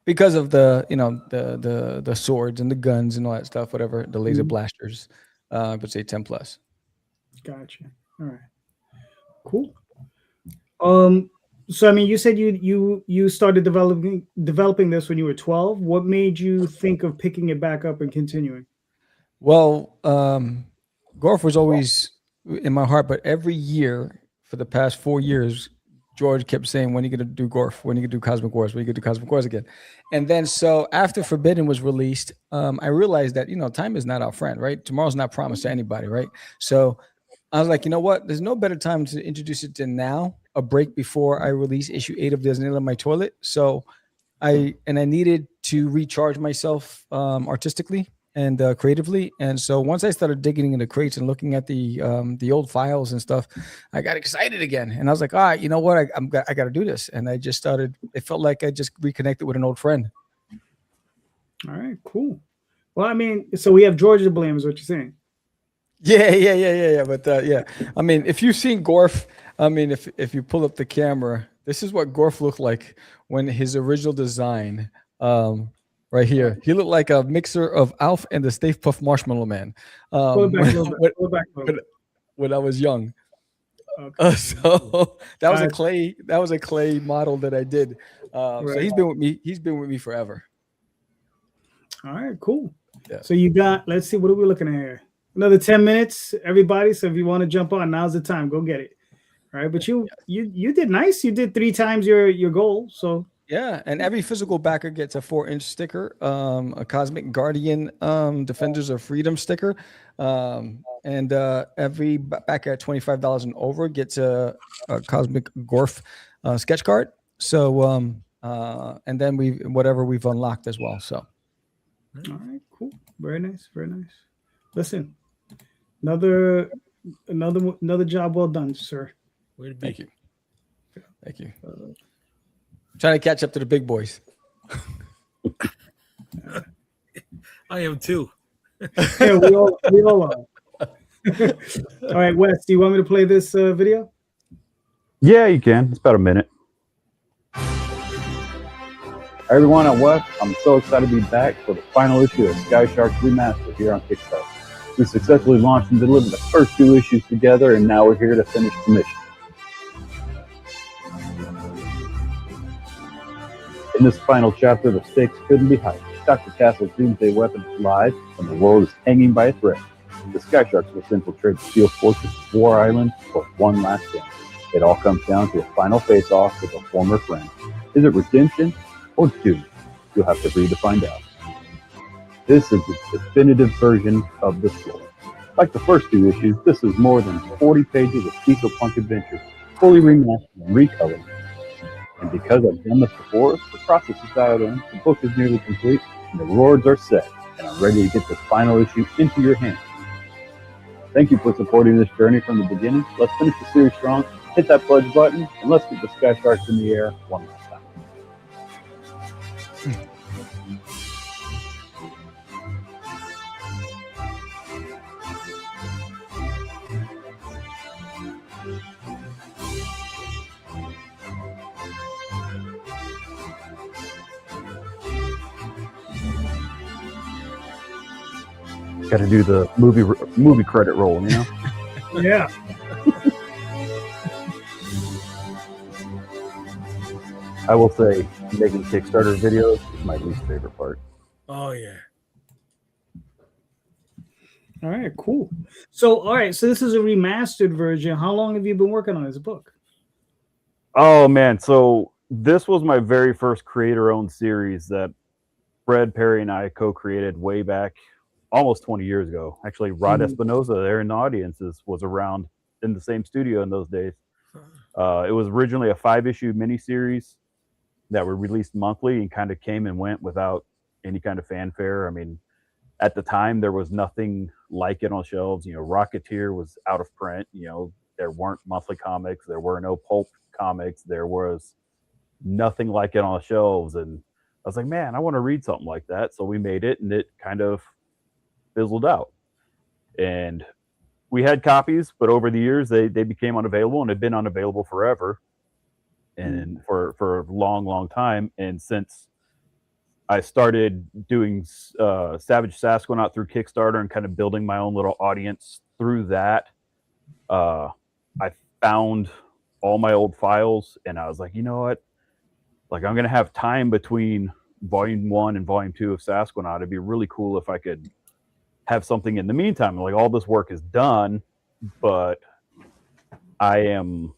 Because of the swords and the guns and all that stuff, whatever, the laser blasters, but say 10+. Gotcha. All right. Cool. So I mean, you said you started developing this when you were 12. What made you think of picking it back up and continuing? Well, Gorf was always in my heart, but every year for the past 4 years, George kept saying, when are you going to do Gorf? When are you going to do Cosmic Wars? When are you going to do Cosmic Wars again? And then so after Forbidden was released, I realized that, time is not our friend, right? Tomorrow's not promised to anybody, right? So I was like, you know what? There's no better time to introduce it than now, a break before I release issue 8 of There's Nail in My Toilet. So I needed to recharge myself artistically and creatively. And so once I started digging into crates and looking at the old files and stuff, I got excited again. And I was like, all right, you know what? I got to do this. And I just started. It felt like I just reconnected with an old friend. All right, cool. Well, I mean, so we have George to blame, is what you're saying. Yeah. But I mean, if you've seen Gorf, I mean, if you pull up the camera, this is what Gorf looked like when his original design. Right here, he looked like a mixer of Alf and the Stay Puft Marshmallow Man. When I was young. Okay. So that was a clay. That was a clay model that I did. Right. So he's been with me. He's been with me forever. All right, cool. Yeah. So you got. Let's see. What are we looking at here? Another 10 minutes, everybody. So if you want to jump on, now's the time. Go get it. All right, but you did nice. You did 3 times your goal. So. Yeah, and every physical backer gets a 4-inch sticker, a Cosmic Guardian Defenders of Freedom sticker, and every backer at $25 and over gets a Cosmic Gorf sketch card. So, and then we've unlocked as well. So, all right, cool, very nice. Listen, another job well done, sir. Thank you. Trying to catch up to the big boys. I am too. Yeah, we all are. All right, Wes, do you want me to play this video? Yeah, you can. It's about a minute. Hi, everyone. I'm Wes. I'm so excited to be back for the final issue of Sky Sharks Remastered here on Kickstarter. We successfully launched and delivered the first 2 issues together, and now we're here to finish the mission. In this final chapter, the stakes couldn't be higher. Dr. Castle's doomsday weapon is live, and the world is hanging by a thread. The Sky Sharks must infiltrate the Steel Fortress of War Island for one last dance. It all comes down to a final face-off with a former friend. Is it redemption or doom? You'll have to read to find out. This is the definitive version of the story. Like the first 2 issues, this is more than 40 pages of diesel punk adventures. fully remastered and recolored. And because I've done this before, the process is dialed in, the book is nearly complete, and the rewards are set, and I'm ready to get this final issue into your hands. Thank you for supporting this journey from the beginning. Let's finish the series strong, hit that pledge button, and let's get the Sky Sharks in the air one last time. Got to do the movie credit roll, you know? Yeah. I will say, making Kickstarter videos is my least favorite part. Oh yeah. All right, cool. So, all right, so this is a remastered version. How long have you been working on this book? Oh man, so this was my very first creator-owned series that Fred Perry and I co-created way back almost 20 years ago. Actually, Rod Espinoza there in the audiences was around in the same studio in those days. It was originally a 5-issue miniseries that were released monthly and kind of came and went without any kind of fanfare. I mean, at the time, there was nothing like it on shelves. You know, Rocketeer was out of print. You know, there weren't monthly comics. There were no pulp comics. There was nothing like it on the shelves. And I was like, man, I want to read something like that. So we made it, and it kind of fizzled out. And we had copies, but over the years, they became unavailable and have been unavailable forever. And for a long, long time. And since I started doing Savage Sasquatch through Kickstarter and kind of building my own little audience through that, I found all my old files, and I was like, you know what? Like, I'm going to have time between Volume 1 and Volume 2 of Sasquatch. It'd be really cool if I could have something in the meantime. Like, all this work is done, but I am,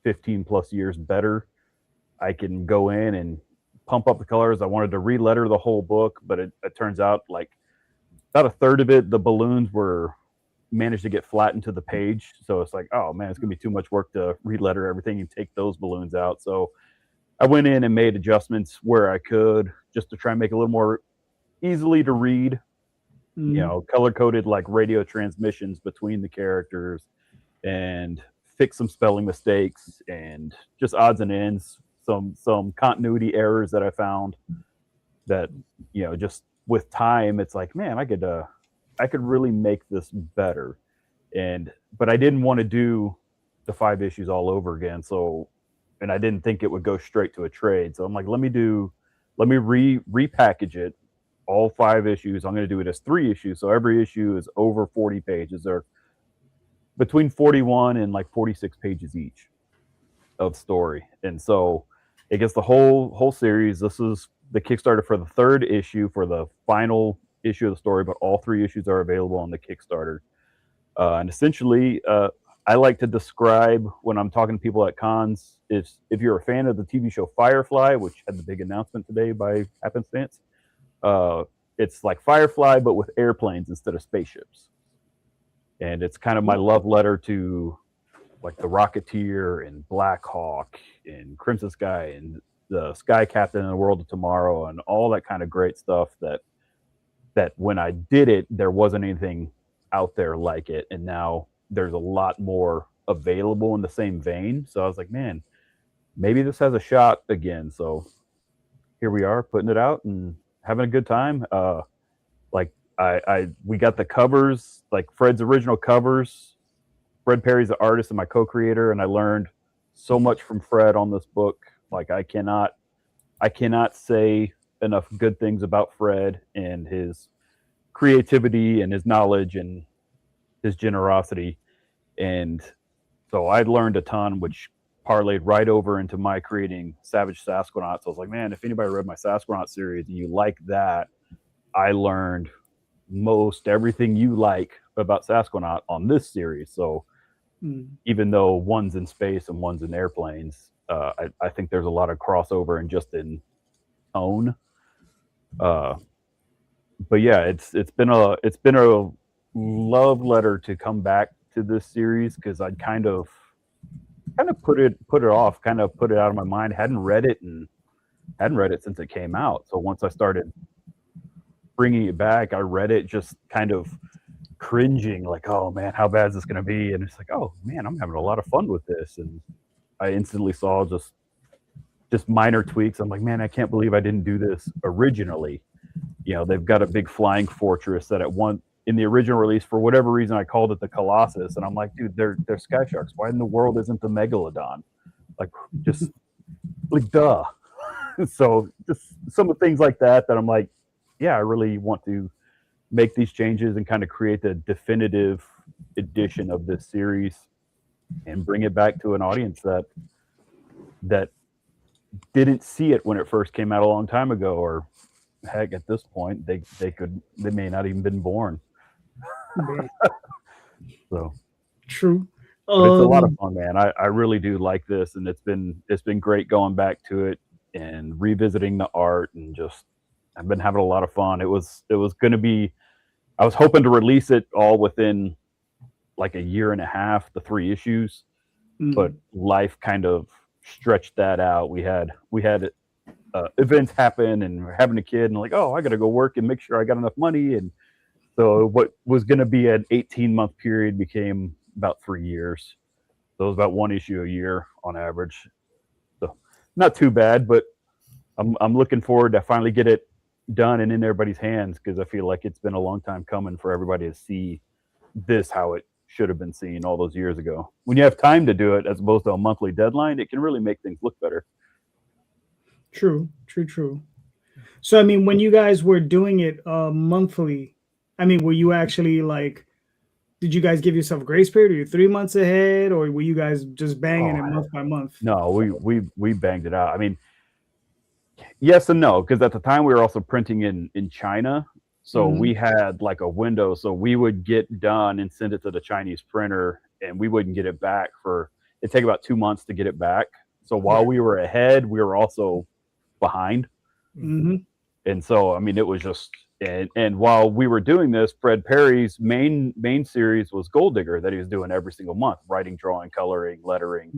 15 plus years better. I can go in and pump up the colors. I wanted to re-letter the whole book, but it turns out like about a third of it, the balloons were managed to get flattened to the page. So it's like, oh man, it's gonna be too much work to re-letter everything and take those balloons out. So I went in and made adjustments where I could just to try and make it a little more easily to read, color coded like radio transmissions between the characters and fix some spelling mistakes and just odds and ends, some continuity errors that I found that, just with time, it's like, man, I could really make this better. But I didn't want to do the 5 issues all over again. So, and I didn't think it would go straight to a trade. So I'm like, let me repackage it, all 5 issues. I'm going to do it as 3 issues. So every issue is over 40 pages. They're between 41 and like 46 pages each of story. And so it gets the whole series. This is the Kickstarter for the 3rd issue for the final issue of the story, but all 3 issues are available on the Kickstarter. And essentially, I like to describe when I'm talking to people at cons, if you're a fan of the TV show Firefly, which had the big announcement today by happenstance, it's like Firefly, but with airplanes instead of spaceships. And it's kind of my love letter to like the Rocketeer and Black Hawk and Crimson Sky and the Sky Captain and the World of Tomorrow and all that kind of great stuff that when I did it, there wasn't anything out there like it. And now there's a lot more available in the same vein. So I was like, man, maybe this has a shot again. So here we are putting it out and having a good time. We got the covers, like Fred's original covers. Fred Perry's the artist and my co-creator, and I learned so much from Fred on this book. Like I cannot say enough good things about Fred and his creativity and his knowledge and his generosity. And so I learned a ton, which parlayed right over into my creating Savage Sasquatch. So I was like, man, if anybody read my Sasquatch series and you like that, I learned most everything you like about Sasquatch on this series. So even though one's in space and one's in airplanes, I think there's a lot of crossover and just in tone. But yeah, it's been a love letter to come back to this series because I'd kind of kind of put it off, kind of put it out of my mind. Hadn't read it since it came out. So once I started bringing it back, I read it just kind of cringing, like, oh man, how bad is this going to be? And it's like, oh man, I'm having a lot of fun with this. And I instantly saw just minor tweaks. I'm like, man, I can't believe I didn't do this originally. You know, they've got a big flying fortress that in the original release, for whatever reason, I called it the Colossus. And I'm like, dude, they're sky sharks. Why in the world isn't the Megalodon? Like, just like, duh. So just some of things like that I'm like, yeah, I really want to make these changes and kind of create the definitive edition of this series and bring it back to an audience that didn't see it when it first came out a long time ago, or heck, at this point they may not even been born. So true. But it's a lot of fun, man. I really do like this, and it's been great going back to it and revisiting the art, and just I've been having a lot of fun. It was going to be, I was hoping to release it all within like a year and a half, the 3 issues, but life kind of stretched that out. We had events happen, and we're having a kid, and like, oh, I got to go work and make sure I got enough money, and so what was going to be an 18-month period became about 3 years. So it was about 1 issue a year on average. So not too bad, but I'm looking forward to finally get it done and in everybody's hands, because I feel like it's been a long time coming for everybody to see this how it should have been seen all those years ago. When you have time to do it as opposed to a monthly deadline, it can really make things look better. True. So I mean, when you guys were doing it monthly, I mean, were you actually like, did you guys give yourself a grace period? Are you 3 months ahead, or were you guys just banging it month by month? No, we banged it out. I mean, yes and no, because at the time we were also printing in China. So we had like a window. So we would get done and send it to the Chinese printer, and we wouldn't get it back it'd take about 2 months to get it back. So while we were ahead, we were also behind. And so, I mean, it was just, and while we were doing this, Fred Perry's main series was Gold Digger, that he was doing every single month, writing, drawing, coloring, lettering.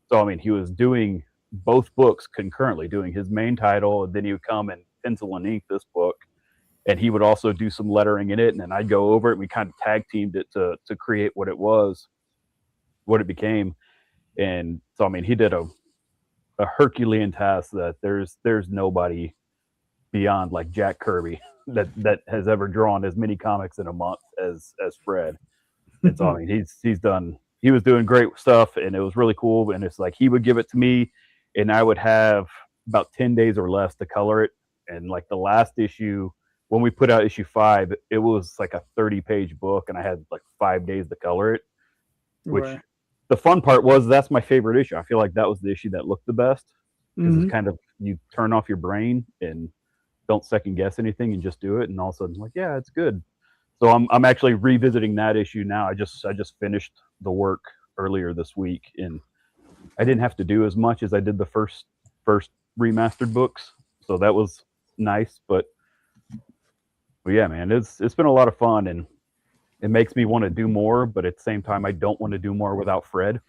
So, I mean, he was doing both books concurrently, doing his main title, and then he would come and pencil and ink this book, and he would also do some lettering in it, and then I'd go over it, and we kind of tag teamed it to create what it became. And so, I mean, he did a Herculean task that there's nobody beyond like Jack Kirby that has ever drawn as many comics in a month as Fred. And so, I mean, he was doing great stuff, and it was really cool. And it's like, he would give it to me, and I would have about 10 days or less to color it. And like the last issue, when we put out issue 5, it was like a 30-page book, and I had like 5 days to color it, which the fun part was, that's my favorite issue. I feel like that was the issue that looked the best, because it's kind of, you turn off your brain and don't second guess anything and just do it, and all of a sudden, like, yeah, it's good. So I'm actually revisiting that issue now. I just finished the work earlier this week, and I didn't have to do as much as I did the first remastered books, so that was nice. But yeah, man, it's been a lot of fun, and it makes me want to do more, but at the same time, I don't want to do more without Fred.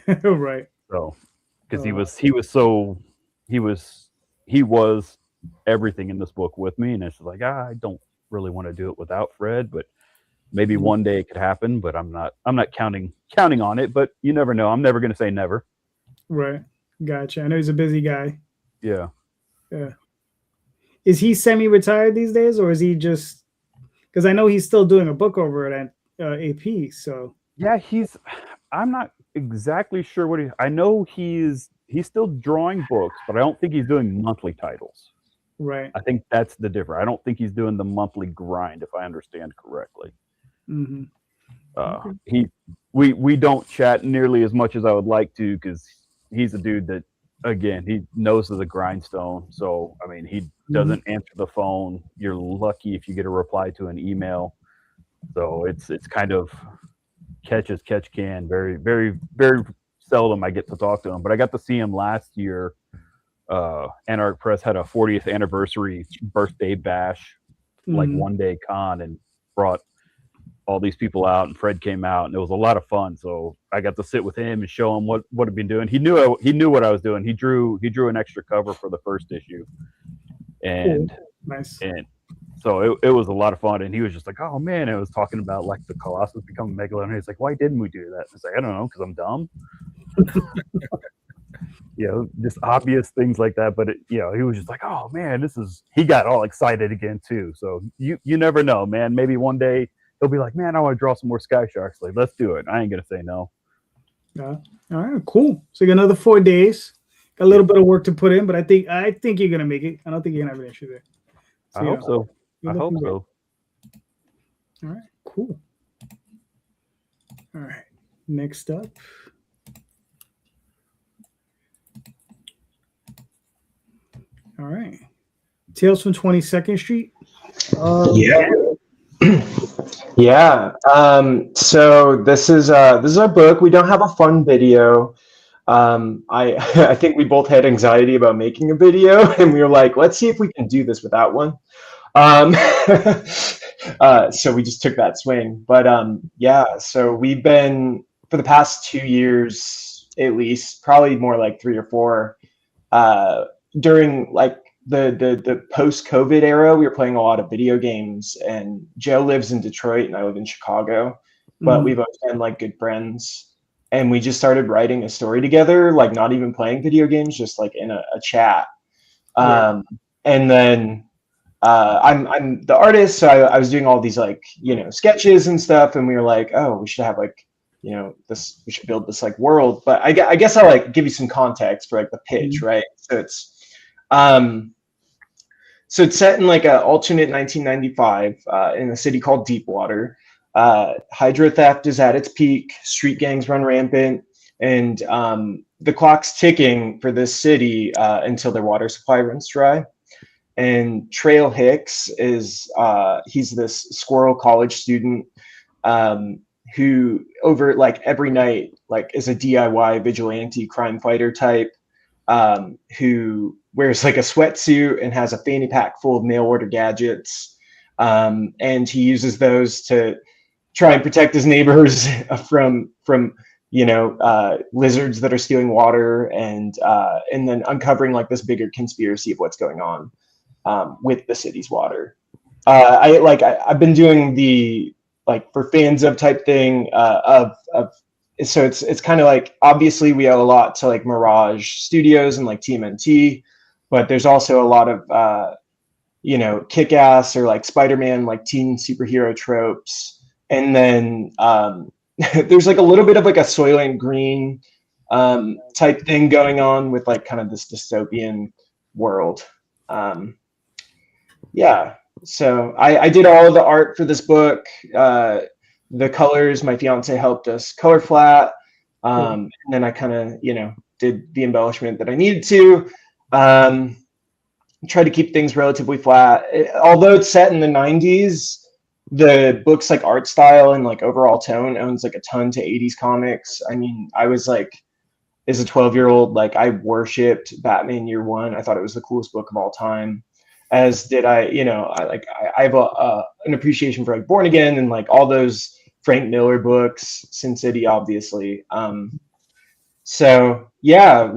Right. So, because he was everything in this book with me, and it's just like, I don't really want to do it without Fred, but maybe one day it could happen. But I'm not counting on it, but you never know. I'm never going to say never. Right. Gotcha. I know he's a busy guy. Yeah. Is he semi-retired these days, or is he just, because I know he's still doing a book over at AP, so yeah, I'm not exactly sure I know he's still drawing books, but I don't think he's doing monthly titles. Right. I think that's the difference. I don't think he's doing the monthly grind, if I understand correctly. We don't chat nearly as much as I would like to, because he's a dude that, again, he knows the grindstone. So, I mean, he doesn't answer the phone. You're lucky if you get a reply to an email. So it's kind of catch as catch can. Very, very, very seldom I get to talk to him. But I got to see him last year. Anarch Press had a 40th anniversary birthday bash, like one-day con, and brought all these people out, and Fred came out, and it was a lot of fun. So I got to sit with him and show him what I'd been doing. He knew what I was doing. He drew an extra cover for the first issue, and Nice. and so it was a lot of fun. And he was just like, oh man, I was talking about like the Colossus becoming Megalon. And he's like, why didn't we do that? I was like, I don't know, because I'm dumb. Just obvious things like that. But he was just like, oh man, he got all excited again too. So you never know, man. Maybe one day he'll be like, man, I want to draw some more Sky Sharks. Like, let's do it. I ain't gonna say no. Yeah. All right, cool. So you got another 4 days. Got a little bit of work to put in, but I think you're gonna make it. I don't think you're gonna have an issue there. I hope so. You're I hope looking so. good. All right, cool. All right, next up. All right, Tales from 22nd Street. Yeah. So this is our book. We don't have a fun video. I think we both had anxiety about making a video, and we were like, let's see if we can do this without one. So we just took that swing. But so we've been, for the past 2 years at least, probably more like 3 or 4, during like the post-COVID era, we were playing a lot of video games, and Joe lives in Detroit and I live in Chicago, but we've always been like good friends, and we just started writing a story together, like not even playing video games, just like in a chat. And then I'm the artist, so I was doing all these like sketches and stuff, and we were like, oh, we should have like this, we should build this like world. But I guess I'll like give you some context for like the pitch, right? So it's set in like an alternate 1995 in a city called Deepwater. Hydro theft is at its peak, street gangs run rampant, and the clock's ticking for this city until their water supply runs dry. And Trail Hicks is he's this squirrel college student who over like every night like is a DIY vigilante crime fighter type who wears like a sweatsuit and has a fanny pack full of mail order gadgets, and he uses those to try and protect his neighbors from lizards that are stealing water, and then uncovering like this bigger conspiracy of what's going on with the city's water. I've been doing the like for fans of type thing so it's kind of like, obviously we owe a lot to like Mirage Studios and like TMNT, but there's also a lot of Kick-Ass or like Spider-Man, like teen superhero tropes, and then there's like a little bit of like a Soylent Green type thing going on with like kind of this dystopian world. So I did all of the art for this book. The colors, my fiance helped us color flat. And then I kind of, did the embellishment that I needed to. Try to keep things relatively flat. Although it's set in the 90s, the book's like art style and like overall tone owns like a ton to 80s comics. I mean, I was like, as a 12-year-old, like I worshipped Batman Year One. I thought it was the coolest book of all time. As did I have an appreciation for like Born Again and like all those Frank Miller books, Sin City, obviously. So yeah,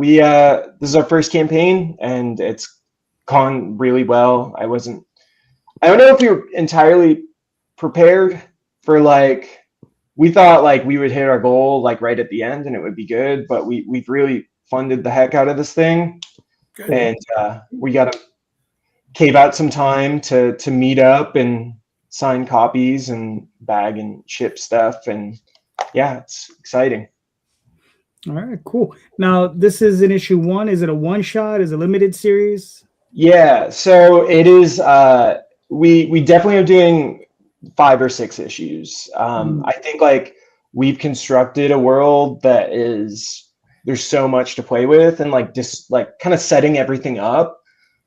this is our first campaign and it's gone really well. I don't know if we were entirely prepared for like, we thought like we would hit our goal like right at the end and it would be good, but we've really funded the heck out of this thing. Good. And we got to cave out some time to meet up and sign copies and bag and ship stuff, and yeah, it's exciting. All right, cool. Now this is an issue 1. Is it a one shot? Is it a limited series? Yeah, so it is. We definitely are doing 5 or 6 issues. I think like we've constructed a world that there's so much to play with, and like just like kind of setting everything up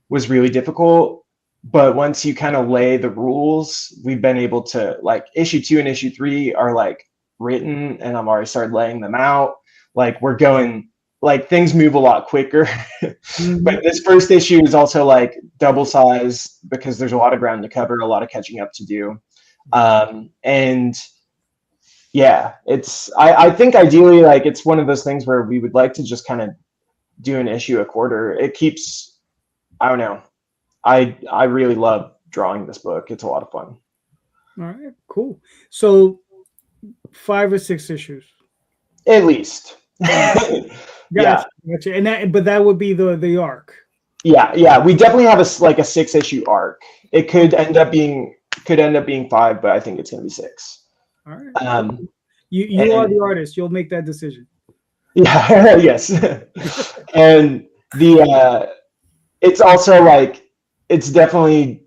was really difficult. But once you kind of lay the rules, we've been able to like issue 2 and issue 3 are like written, and I've already started laying them out. Like we're going, like things move a lot quicker. But this first issue is also like double size because there's a lot of ground to cover, a lot of catching up to do. And yeah, I think ideally, like, it's one of those things where we would like to just kind of do an issue a quarter. It keeps, I don't know. I really love drawing this book. It's a lot of fun. All right, cool. So 5 or 6 issues. At least. Gotcha. And but that would be the arc. Yeah. We definitely have a 6-issue arc. It could end up being 5, but I think it's gonna be 6. All right. You are the artist. You'll make that decision. Yeah. Yes. And it's also like, it's definitely,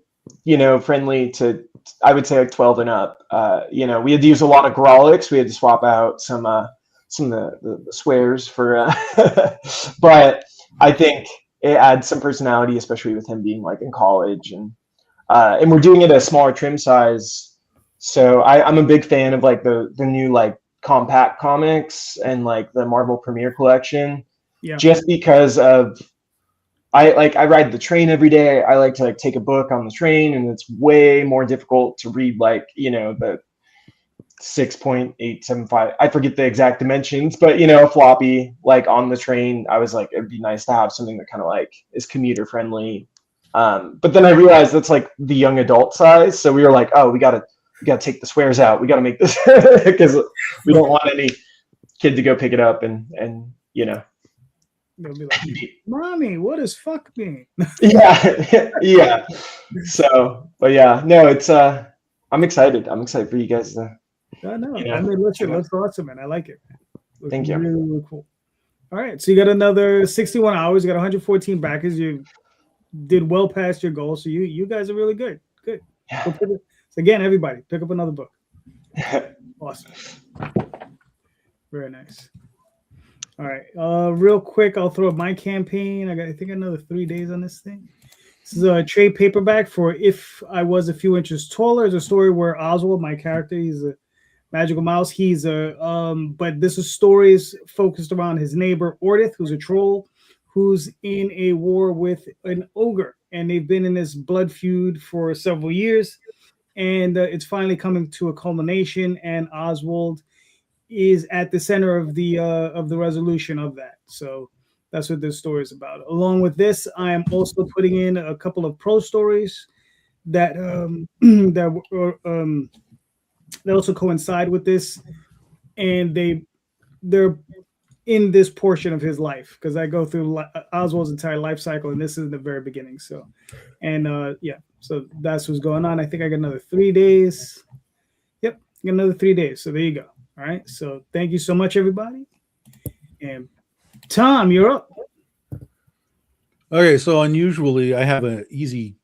friendly to, I would say, like 12 and up. We had to use a lot of Grolics. We had to swap out some of the swears for, but I think it adds some personality, especially with him being like in college, and we're doing it at a smaller trim size. So I'm a big fan of like the new like compact comics and like the Marvel Premiere Collection, just because of, I ride the train every day. I like to like take a book on the train, and it's way more difficult to read like, the 6.875. I forget the exact dimensions, but floppy like on the train. I was like, it'd be nice to have something that kind of like is commuter friendly. But then I realized that's like the young adult size. So we were like, oh, we gotta take the swears out. We gotta make this because we don't want any kid to go pick it up and they'll be like, "Mommy, what does fuck mean?" yeah. So, but yeah, no, it's I'm excited. I'm excited for you guys to. I know. I mean, looks awesome, man. I like it. Looks Thank you. Really, really cool. All right, so you got another 61 hours. You got 114 backers. You did well past your goal, so you guys are really good. Good. Yeah. So again, everybody, pick up another book. Awesome. Very nice. All right, real quick, I'll throw up my campaign. I think another 3 days on this thing. This is a trade paperback for If I Was a Few Inches Taller. It's a story where Oswald, my character, he's a magical mouse. He's but this is stories focused around his neighbor Ordith, who's a troll, who's in a war with an ogre, and they've been in this blood feud for several years, and it's finally coming to a culmination. And Oswald is at the center of the resolution of that. So that's what this story is about. Along with this, I am also putting in a couple of prose stories that that also coincide with this, and they're in this portion of his life, because I go through Oswald's entire life cycle, and this is the very beginning. So, and so that's what's going on. I think I got another 3 days. Yep, got another 3 days. So there you go. All right. So thank you so much, everybody. And Tom, you're up. Okay, so unusually, I have an easy,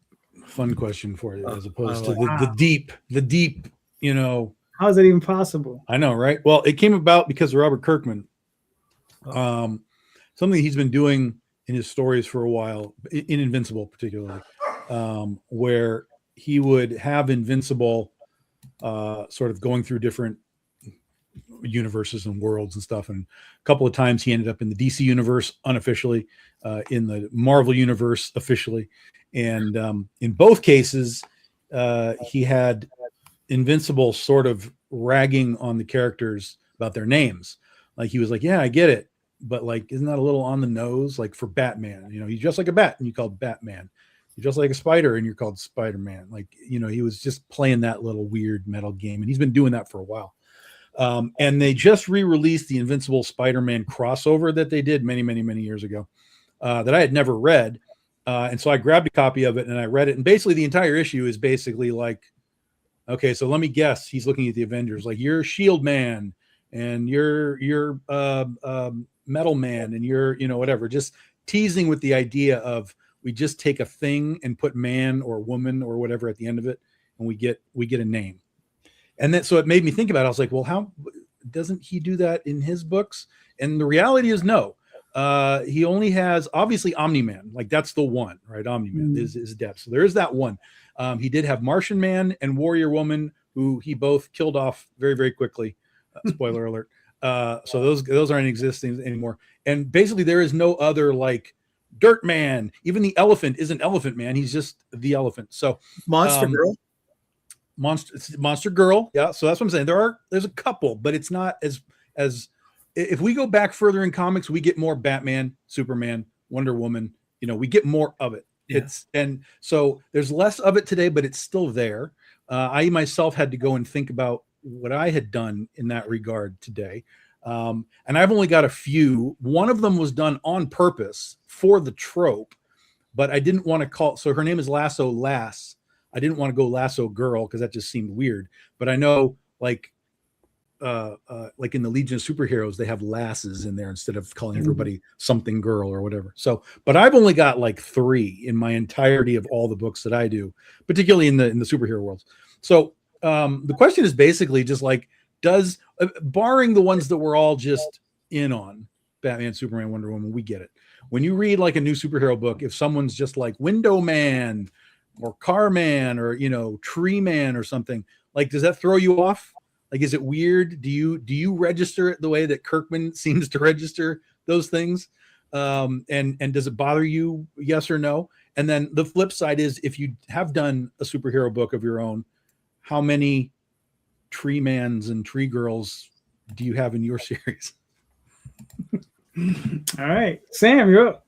fun question for you, as opposed to the deep. How is that even possible? I know, right? Well, it came about because of Robert Kirkman. Something he's been doing in his stories for a while, in Invincible particularly, where he would have Invincible sort of going through different universes and worlds and stuff, and a couple of times he ended up in the DC universe unofficially, in the Marvel universe officially, and in both cases he had Invincible sort of ragging on the characters about their names. Like, he was like, yeah, I get it, but like, isn't that a little on the nose? Like, for Batman, he's just like a bat and you called Batman. You're just like a spider and you're called Spider-Man. Like, he was just playing that little weird metal game, and he's been doing that for a while. And they just re-released the Invincible Spider-Man crossover that they did many, many, many years ago, that I had never read. And so I grabbed a copy of it and I read it. And basically the entire issue is basically like, okay, so let me guess. He's looking at the Avengers, like, you're Shield Man and you're Metal Man and you're, whatever, just teasing with the idea of, we just take a thing and put man or woman or whatever at the end of it, and we get a name. And then, so it made me think about it. I was like, well, how doesn't he do that in his books? And the reality is no. He only has, obviously, Omni-Man. Like, that's the one, right? Omni-Man is death. So there is that one. He did have Martian Man and Warrior Woman, who he both killed off very, very quickly. Spoiler alert. So those aren't existing anymore. And basically there is no other, like, Dirt Man. Even the elephant isn't Elephant Man. He's just the elephant. So Monster Girl. Monster Girl. Yeah, so that's what I'm saying. There's a couple, but it's not as if we go back further in comics, we get more Batman, Superman, Wonder Woman. We get more of it. Yeah. And so there's less of it today, but it's still there. I myself had to go and think about what I had done in that regard today. And I've only got a few. One of them was done on purpose for the trope, but I didn't want to call. So her name is Lasso Lass. I didn't want to go Lasso Girl because that just seemed weird. But I know, like in the Legion of Superheroes, they have lasses in there instead of calling everybody something girl or whatever. So, but I've only got like 3 in my entirety of all the books that I do, particularly in the superhero worlds. So the question is basically just like, does barring the ones that we're all just in on, Batman, Superman, Wonder Woman, we get it. When you read like a new superhero book, if someone's just like Window Man or Car Man or Tree Man or something, like, does that throw you off? Like, is it weird? Do you register it the way that Kirkman seems to register those things? And does it bother you? Yes or no? And then the flip side is, if you have done a superhero book of your own, how many Tree Mans and Tree Girls do you have in your series? All right, Sam, you're up.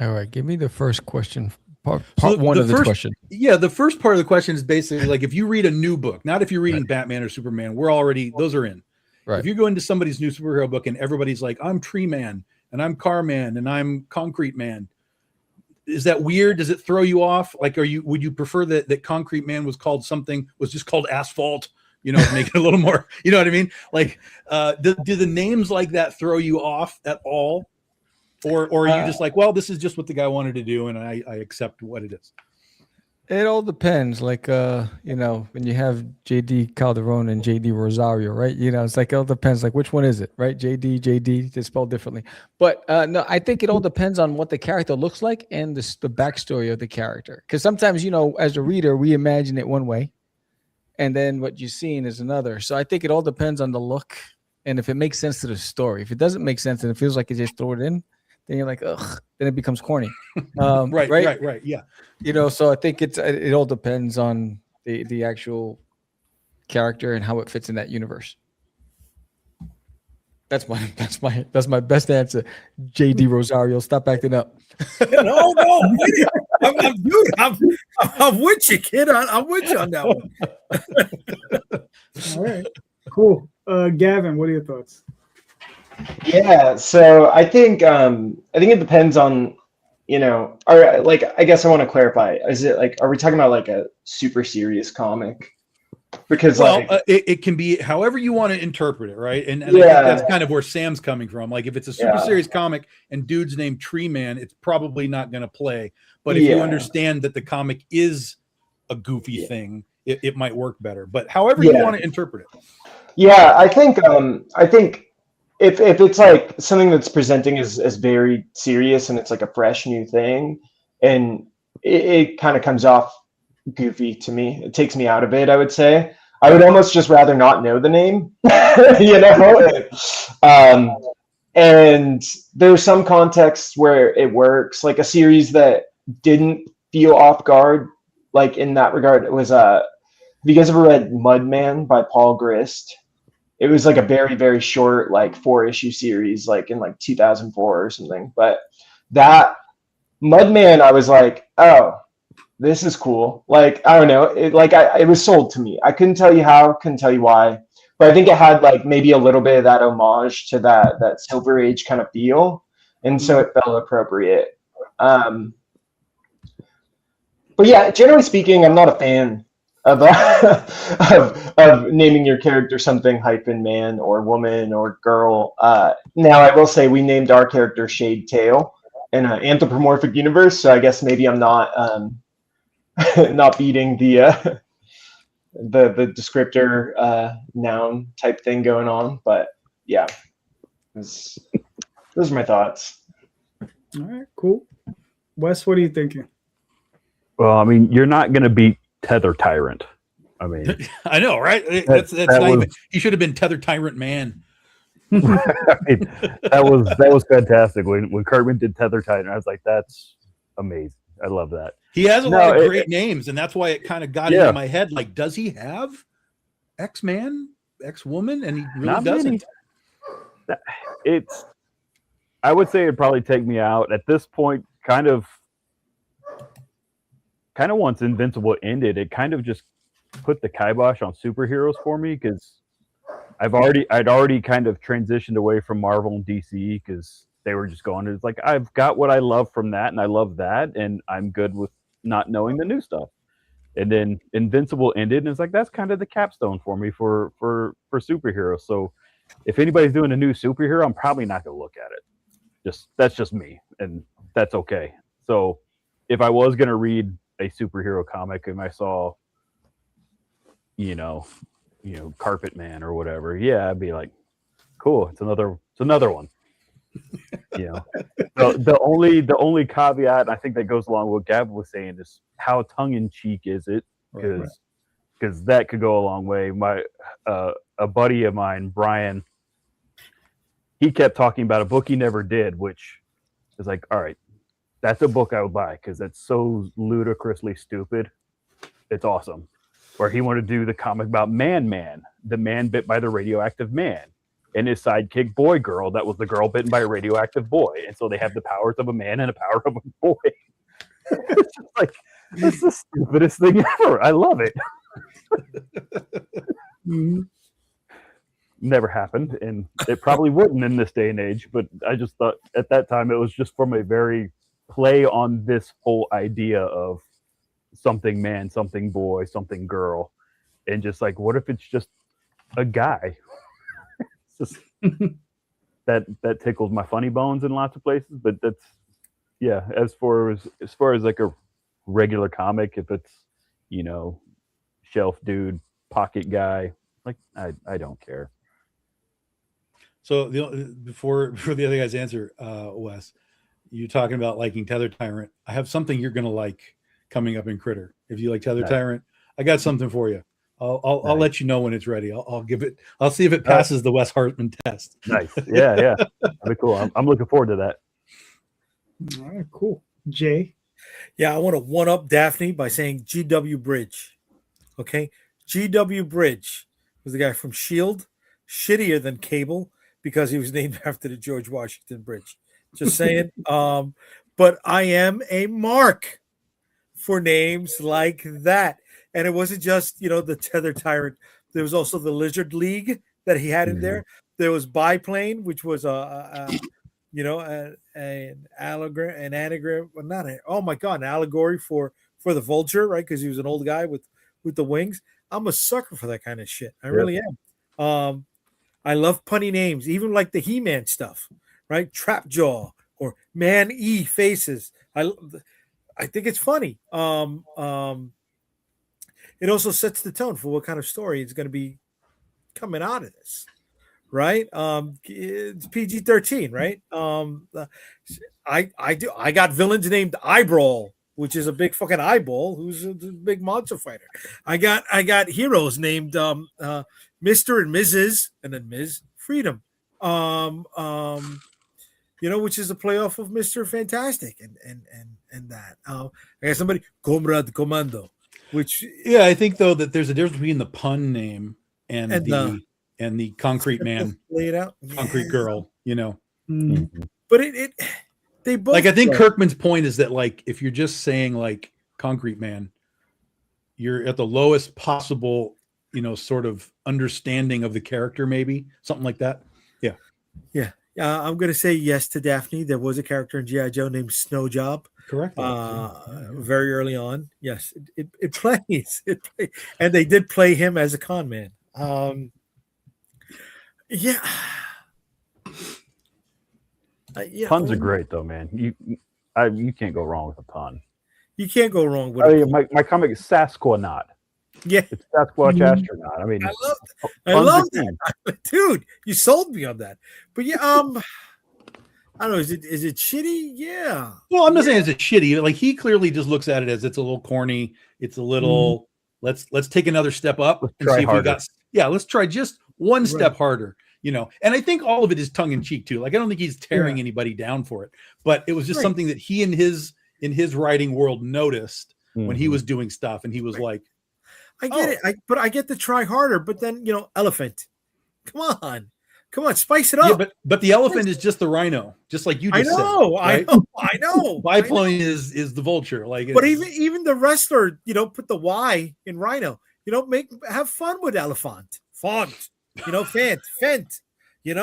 All right, give me the first question. Part So one of the first- question. Yeah, the first part of the question is basically like, if you read a new book, not if you're reading Batman or Superman, those are in. Right. If you go into somebody's new superhero book and everybody's like, I'm Tree Man and I'm Car Man and I'm Concrete Man, is that weird? Does it throw you off? Like, would you prefer that Concrete Man was just called Asphalt, to make it a little more, you know what I mean? Like, do the names like that throw you off at all? Or are you just like, well, this is just what the guy wanted to do and I accept what it is? It all depends. Like, when you have JD Calderon and JD Rosario, right? It's like, it all depends. Like, which one is it, right? JD, just spelled differently. But no, I think it all depends on what the character looks like and the backstory of the character. Because sometimes, as a reader, we imagine it one way, and then what you're seeing is another. So I think it all depends on the look and if it makes sense to the story. If it doesn't make sense and it feels like you just throw it in, then you're like, ugh, then it becomes corny. Right. Yeah. So I think it all depends on the actual character and how it fits in that universe. That's my best answer. JD Rosario, stop acting up. No, wait. I'm with you, kid. I'm with you on that one. All right, cool. Gavin, what are your thoughts? Yeah, so I think it depends on, or like, I guess I want to clarify. Is it like, are we talking about like a super serious comic? Because it can be however you want to interpret it, right? And I think that's kind of where Sam's coming from. Like, if it's a super serious comic and dude's named Tree Man, it's probably not going to play. But if you understand that the comic is a goofy thing, it might work better. But however you want to interpret it. Yeah, I think if it's like something that's presenting as very serious and it's like a fresh new thing, and it kind of comes off goofy to me, it takes me out of it. I would say I would almost just rather not know the name, and there's some contexts where it works, like a series that didn't feel off guard, like in that regard. It was have you guys ever read Mudman by Paul Grist? It was like a very, very short, like 4-issue series, like in like 2004 or something. But that Mudman, I was like, oh, this is cool. Like, I don't know. It was sold to me. I couldn't tell you how, couldn't tell you why. But I think it had like maybe a little bit of that homage to that Silver Age kind of feel. And so it felt appropriate. But yeah, generally speaking, I'm not a fan of naming your character something hyphen man or woman or girl. Now I will say we named our character Shade Tail in an anthropomorphic universe, so I guess maybe I'm not not beating the descriptor noun type thing going on. But yeah, those are my thoughts. All right, cool. Wes, what are you thinking? Well, I mean, you're not going to beat Tether Tyrant. I mean, I know, right? That's not even, he should have been Tether Tyrant Man. I mean, that was fantastic when Kirkman did Tether Tyrant. I was like, that's amazing. I love that. He has a lot of great names, and that's why it kind of got into my head. Like, does he have X-Man, X-Woman? And he really Not doesn't. Many. I would say it'd probably take me out at this point. Kind of once Invincible ended, it kind of just put the kibosh on superheroes for me, because I'd already kind of transitioned away from Marvel and DC, because they were just going, it's like, I've got what I love from that, and I love that, and I'm good with not knowing the new stuff. And then Invincible ended, and it's like, that's kind of the capstone for me for superheroes. So if anybody's doing a new superhero, I'm probably not going to look at it. That's just me, and that's okay. So if I was going to read a superhero comic and I saw, Carpet Man or whatever, I'd be like, cool, it's another one. The only caveat, I think, that goes along with what Gavin was saying, is how tongue-in-cheek is it? Because that could go a long way. My a buddy of mine, Brian, he kept talking about a book he never did, which is like, all right, that's a book I would buy, because that's so ludicrously stupid. It's awesome. Or he wanted to do the comic about Man, the man bit by the radioactive man, and his sidekick Boy Girl, that was the girl bitten by a radioactive boy. And so they have the powers of a man and the power of a boy. It's just like, it's the stupidest thing ever. I love it. Never happened, and it probably wouldn't in this day and age, but I just thought at that time it was just from a very play on this whole idea of something man, something boy, something girl, and just like, what if it's just a guy? It's just that tickles my funny bones in lots of places. But that's as far as like a regular comic, if it's shelf dude, pocket guy, like I don't care. So before the other guys answer, Wes, you talking about liking Tether Tyrant. I have something you're gonna like coming up in Critter. If you like Tether Tyrant, I got something for you. I'll let you know when it's ready. I'll give it. I'll see if it passes the Wes Hartman test. Nice. Yeah. That'd be cool. I'm looking forward to that. All right, cool. Jay. Yeah, I want to one up Daphne by saying G.W. Bridge. Okay, G.W. Bridge was the guy from S.H.I.E.L.D., shittier than Cable because he was named after the George Washington Bridge. Just saying. But I am a mark for names like that. And it wasn't just, the Tether Tyrant. There was also the Lizard League that he had in there. There was Biplane, which was an anagram, an allegory for the Vulture, right? Because he was an old guy with the wings. I'm a sucker for that kind of shit. I really am. I love punny names, even like the He-Man stuff, right? Trapjaw or Man-E faces. I think it's funny. It also sets the tone for what kind of story is going to be coming out of this, right? It's PG-13, right? I got villains named Eyebrawl, which is a big fucking eyeball, who's a big monster fighter. I got heroes named Mr. and Mrs. and then Ms. Freedom, which is a playoff of Mr. Fantastic and that. I got somebody Comrade Commando. Which I think though that there's a difference between the pun name and the concrete man, lay it out, concrete girl, But they both like. I think Kirkman's point is that like if you're just saying like concrete man, you're at the lowest possible, sort of understanding of the character, maybe something like that. Yeah. I'm gonna say yes to Daphne. There was a character in G.I. Joe named Snow Job. Correct. Very early on. Yes, it plays. And they did play him as a con man. Puns are great though, man. You can't go wrong with a pun. You can't go wrong with my comic is Sasquanaut. Yeah, it's Sasquatch astronaut. I mean, I love that. Dude, you sold me on that. But I don't know. Is it shitty? Yeah. Well, I'm not saying it's shitty. Like he clearly just looks at it as it's a little corny. It's a little. Let's take another step up and see if we got. Yeah, let's try just one step harder. And I think all of it is tongue in cheek too. Like I don't think he's tearing anybody down for it, but it was just something that he and his in his writing world noticed when he Mhm. was doing stuff, and he was like, I get it. But I get to try harder. But then, elephant. Come on, spice it up. yeah, but the elephant is just the rhino, just like you I just know, said. Right? I know. Biplane is the vulture. Like, But even the wrestler, put the Y in rhino. Have fun with elephant. Font. Fent. He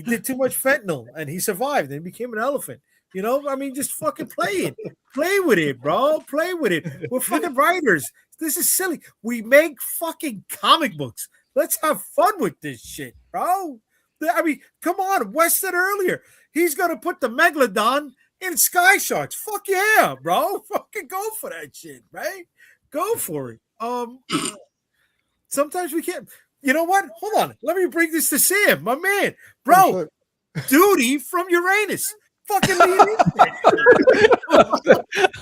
did too much fentanyl and he survived and became an elephant. Just fucking play it. Play with it, bro. Play with it. We're fucking writers. This is silly. We make fucking comic books. Let's have fun with this shit, bro. Come on. Wes said earlier, he's going to put the Megalodon in Sky Sharks. Fuck yeah, bro. Fucking go for that shit, right? Go for it. Sometimes we can't. You know what? Hold on. Let me bring this to Sam, my man. Bro, Duty from Uranus. Fucking lead in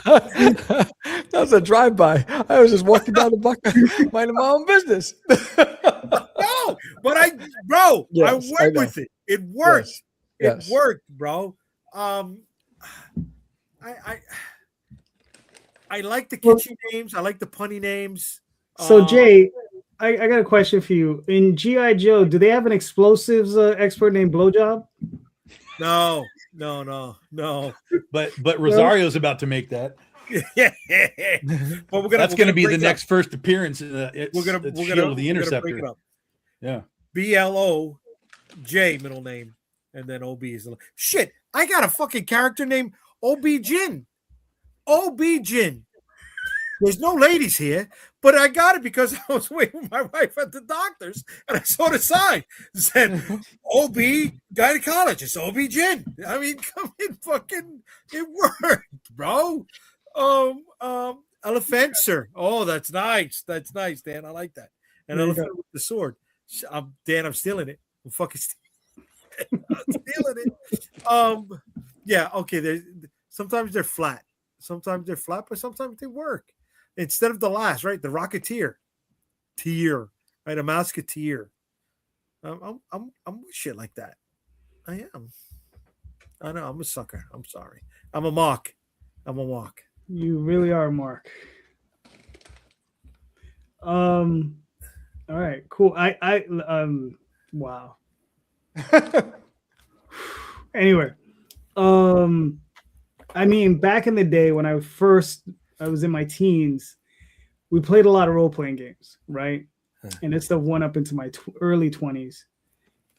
That was a drive-by. I was just walking down the block, minding my own business. No, but I Yes, I went know. with it. It worked. Yes. It worked, bro. I like the kitschy names. I like the punny names. So Jay, I got a question for you. In G.I. Joe, do they have an explosives expert named Blowjob? No. But Rosario's about to make that. But That's going to be the break it next first appearance. We're up. Shield of the Break Interceptor. it up. Yeah. BLOJ middle name, and then OB is the shit. I got a fucking character named OB Jin. OB Jin. There's no ladies here, but I got it because I was waiting with my wife at the doctor's and I saw the sign. It said OB gynecologist, OB Jin. Come in, fucking, it worked, bro. Elephantcer. Oh, that's nice. That's nice, Dan. I like that. An elephant with the sword. Dan, I'm stealing it. I'm fucking stealing it. Yeah, okay. Sometimes they're flat. Sometimes they're flat, but sometimes they work. Instead of the last, right? The Rocketeer. Tier. Right? A Mouseketeer. I'm with shit like that. I am. I know. I'm a sucker. I'm sorry. I'm a mock. You really are, Mark. All right, cool. Wow. Anyway, back in the day when I was in my teens, we played a lot of role-playing games, right? And it's the one up into my early 20s.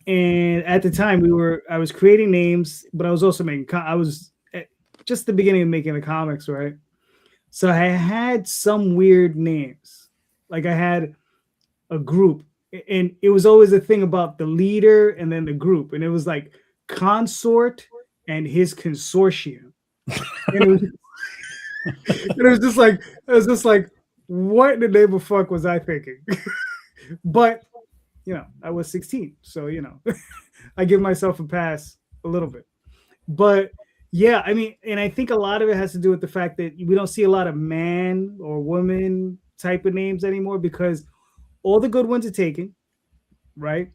And at the time, I was creating names, but I was also I was at just the beginning of making the comics, right? So I had some weird names. Like I had a group, and it was always a thing about the leader and then the group, and it was like Consort and his consortium. And it was just like, what in the name of fuck was I thinking? But I was 16, so I give myself a pass a little bit. But yeah, and I think a lot of it has to do with the fact that we don't see a lot of man or woman type of names anymore because all the good ones are taken, right?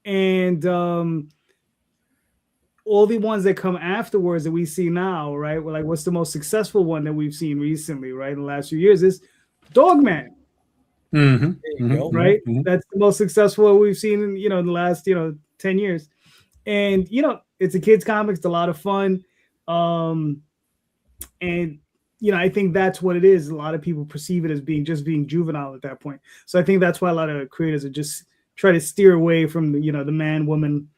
And all the ones that come afterwards that we see now, right? Well, like, what's the most successful one that we've seen recently, right? In the last few years is Dogman. Mm-hmm. Right? Mm-hmm. That's the most successful one we've seen in, in the last, 10 years. And, it's a kid's comic. It's a lot of fun. And, I think that's what it is. A lot of people perceive it as being juvenile at that point. So I think that's why a lot of creators are just try to steer away from the man, woman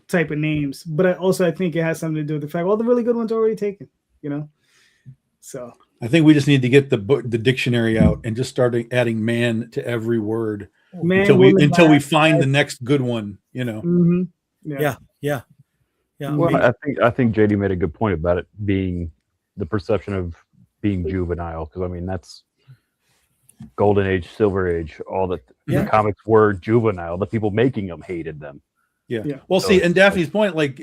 type of names. But I think it has something to do with the fact all the really good ones are already taken, So I think we just need to get the dictionary out and just start adding man to every word until we find the next good one, Mm-hmm. Yeah. Well, I think JD made a good point about it being the perception of being juvenile, because that's golden age, silver age, all that the comics were juvenile. The people making them hated them. Yeah. Well, see, and Daphne's point, like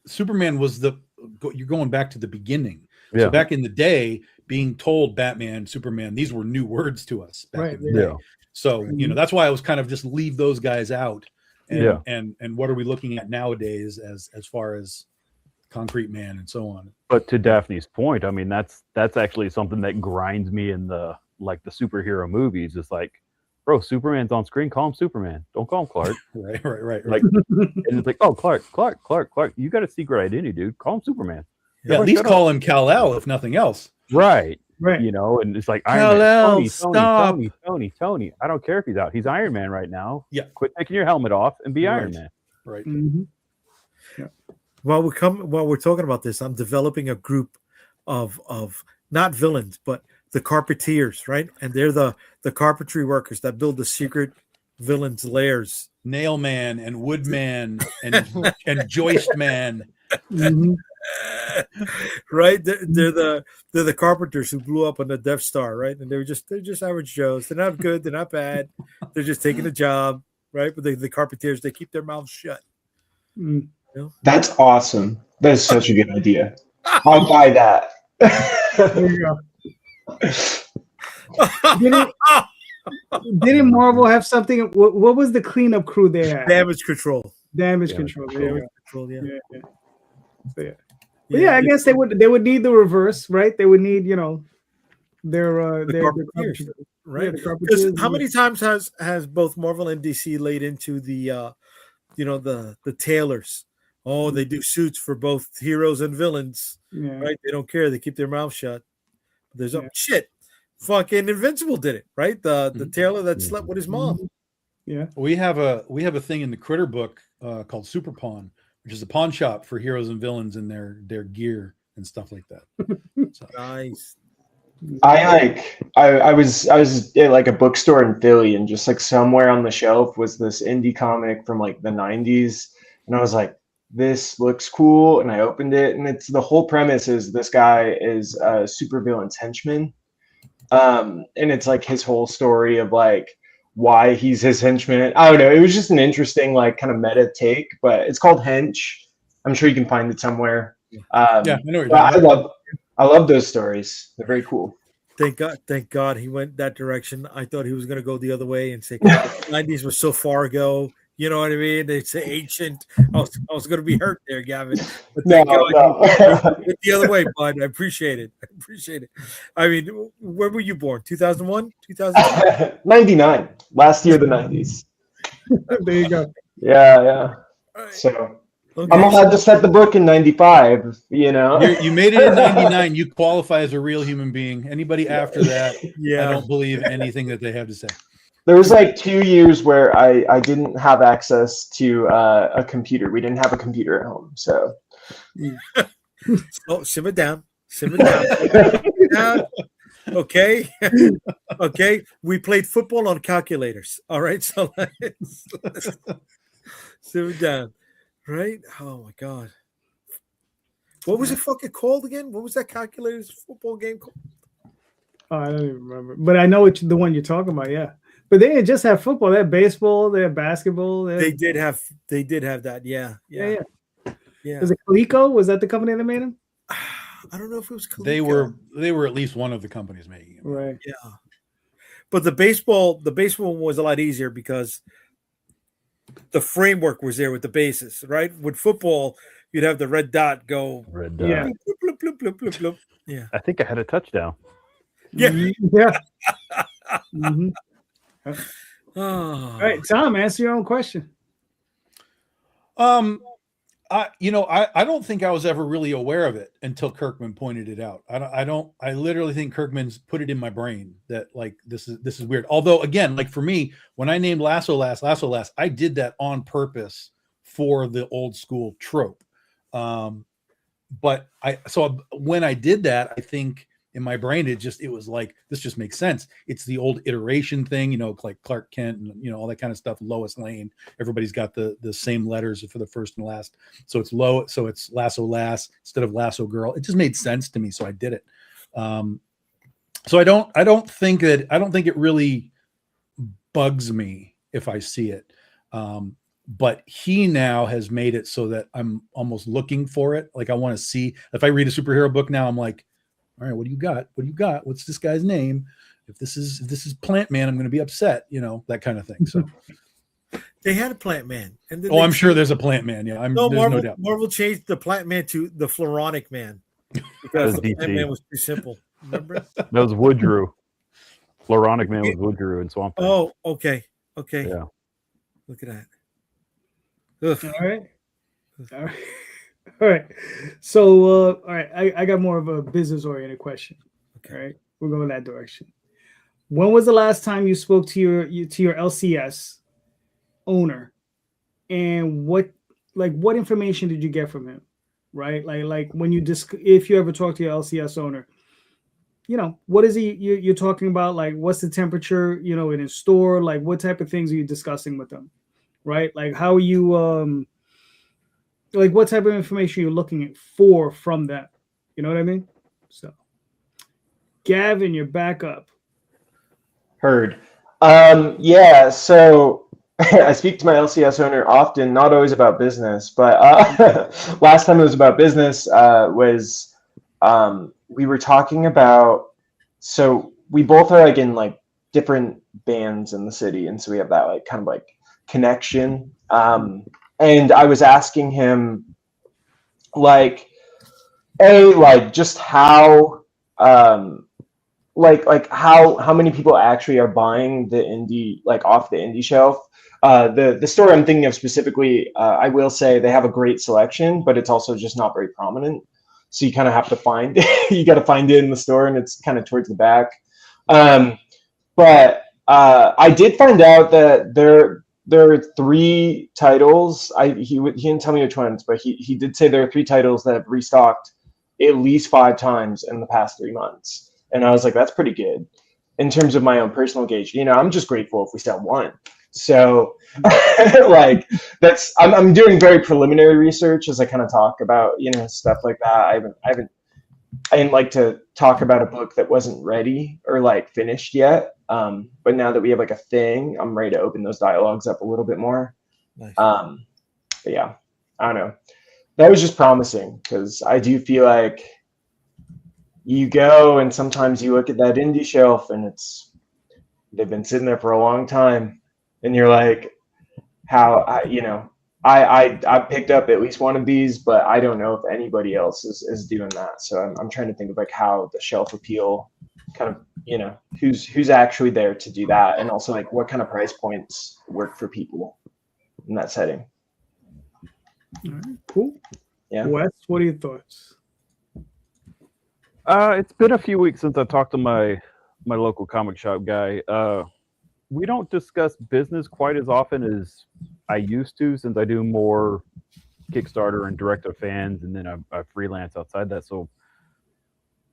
Superman was you're going back to the beginning. Yeah. So back in the day, being told Batman, Superman, these were new words to us back in the day. So, that's why I was kind of just leave those guys out. And what are we looking at nowadays as far as Concrete Man, and so on. But to Daphne's point, I mean, that's actually something that grinds me in the superhero movies. It's like, bro, Superman's on screen, call him Superman. Don't call him Clark. Right. Like, and it's like, oh, Clark. You got a secret identity, dude. Call him Superman. Yeah, at least call him Kal-El, if nothing else. Right. Right. You know, and it's like Kal-El, stop. Tony. I don't care if he's out. He's Iron Man right now. Yeah. Quit taking your helmet off and be Iron Man. Right. Mm-hmm. While we're talking about this, I'm developing a group of not villains, but the Carpeters, right? And they're the carpentry workers that build the secret villains' lairs. Nail Man and Woodman and Joist Man. Mm-hmm. Right? They're the carpenters who blew up on the Death Star, right? And they're just average Joes. They're not good. They're not bad. They're just taking a job, right? But the Carpeters, they keep their mouths shut. Mm. You know? That's awesome. That's such a good idea. I'll buy that. There you go. Didn't Marvel have something? What was the cleanup crew they had? Damage control. Damage control. There you go. Damage control, yeah. Yeah. So, yeah. But yeah, I guess they would need the reverse, right? They would need, their Carpeters, right? Yeah, the Because Carpeters. how many times has both Marvel and DC laid into the the tailors? Oh, they do suits for both heroes and villains, Yeah. right? They don't care. They keep their mouth shut. There's shit. Fucking Invincible did it, right? The tailor that slept with his mom. Yeah. We have a thing in the Critter book called Super Pawn, which is a pawn shop for heroes and villains and their gear and stuff like that. So, Nice. I was at like a bookstore in Philly, and just like somewhere on the shelf was this indie comic from like the 90s, and I was like, this looks cool, and I opened it, and it's the whole premise is this guy is a supervillain's henchman, and it's like his whole story of like why he's his henchman. I don't know, it was just an interesting like kind of meta take, but it's called Hench. I'm sure you can find it somewhere. yeah, I know what you're But talking about. I love those stories. They're very cool. Thank God he went that direction. I thought he was going to go the other way and say 90s was so far ago. You know what I mean? They say ancient. I was going to be hurt there, Gavin. But thank God you went the other way, bud. I appreciate it. I mean, when were you born? 2001? 2002? 99. Last year of the 90s. There you go. Yeah. So Okay. I'm allowed to set the book in 95, you know? You made it in 99. You qualify as a real human being. Anybody after that, I don't believe anything that they have to say. There was like 2 years where I didn't have access to a computer. We didn't have a computer at home, so. Oh, simmer down. Okay. Okay. We played football on calculators. All right. So let's simmer down. Right? Oh my God. What was it fucking called again? What was that calculators football game called? Oh, I don't even remember, but I know the one you're talking about. Yeah, but they didn't just have football. They had baseball. They had basketball. They did have that. Yeah. Was it Coleco? Was that the company that made them? I don't know if it was Coleco. They were at least one of the companies making it. Right. Yeah. But the baseball one was a lot easier because the framework was there with the bases, right? With football, you'd have the red dot go. Red dot. Yeah. Bloop, bloop, bloop, bloop, bloop. Yeah. I think I had a touchdown. Yeah. Yeah. Mm-hmm. Oh. All right, Tom, answer your own question. I don't think I was ever really aware of it until Kirkman pointed it out. I literally think Kirkman's put it in my brain that like this is weird. Although again, like for me, when I named Lasso Last, I did that on purpose for the old school trope. But when I did that, I think in my brain it was like this just makes sense. It's the old iteration thing, like Clark Kent and all that kind of stuff. Lois Lane, everybody's got the same letters for the first and last, so it's Lasso Last instead of Lasso Girl. It just made sense to me, so I did it. So I don't think it really bugs me if I see it. But he now has made it so that I'm almost looking for it. Like I want to see if I read a superhero book now, I'm like, all right, what do you got? What's this guy's name? If this is Plant Man, I'm going to be upset, that kind of thing. So They had a Plant Man, and then Oh, they I'm sure changed- there's a Plant Man. Yeah, there's Marvel, no doubt. Marvel changed the Plant Man to the Floronic Man because the DC. Plant Man was too simple. Remember? That was Woodrew. Floronic Man was Woodrew and Swamp Thing. Oh, okay. Yeah. Look at that. Ugh. All right. All right. All right. So, all right, I got more of a business-oriented question. Okay. All right, we're going that direction. When was the last time you spoke to your LCS owner, and what information did you get from him? Right, like when you if you ever talk to your LCS owner, what is you're talking about? Like, what's the temperature, in his store? Like, what type of things are you discussing with them? Right, like how are you like what type of information you're looking for from them? You know what I mean? So, Gavin, you're back up. Heard. Yeah, so I speak to my LCS owner often, not always about business, but last time it was about business was we were talking about, so we both are like in like different bands in the city, and so we have that like kind of like connection. And I was asking him like just how like how many people actually are buying the indie, like off the indie shelf. The store I'm thinking of specifically, I will say they have a great selection, but it's also just not very prominent. So you kind of have to find you got to find it in the store, and it's kind of towards the back. But I did find out that there are 3 titles. He didn't tell me which ones, but he did say there are 3 titles that have restocked at least 5 times in the past 3 months. And I was like, that's pretty good in terms of my own personal gauge. I'm just grateful if we sell 1. So like I'm doing very preliminary research as I kind of talk about, stuff like that. I didn't like to talk about a book that wasn't ready or like finished yet. But now that we have like a thing, I'm ready to open those dialogues up a little bit more. Nice. But yeah, I don't know. That was just promising, because I do feel like you go and sometimes you look at that indie shelf and they've been sitting there for a long time, and you're like, I picked up at least one of these, but I don't know if anybody else is doing that. So I'm trying to think of like how the shelf appeal kind of, who's actually there to do that, and also like what kind of price points work for people in that setting. All right, cool. Yeah. Wes, what are your thoughts? It's been a few weeks since I talked to my local comic shop guy. We don't discuss business quite as often as I used to, since I do more Kickstarter and direct to fans, and then I freelance outside that. So,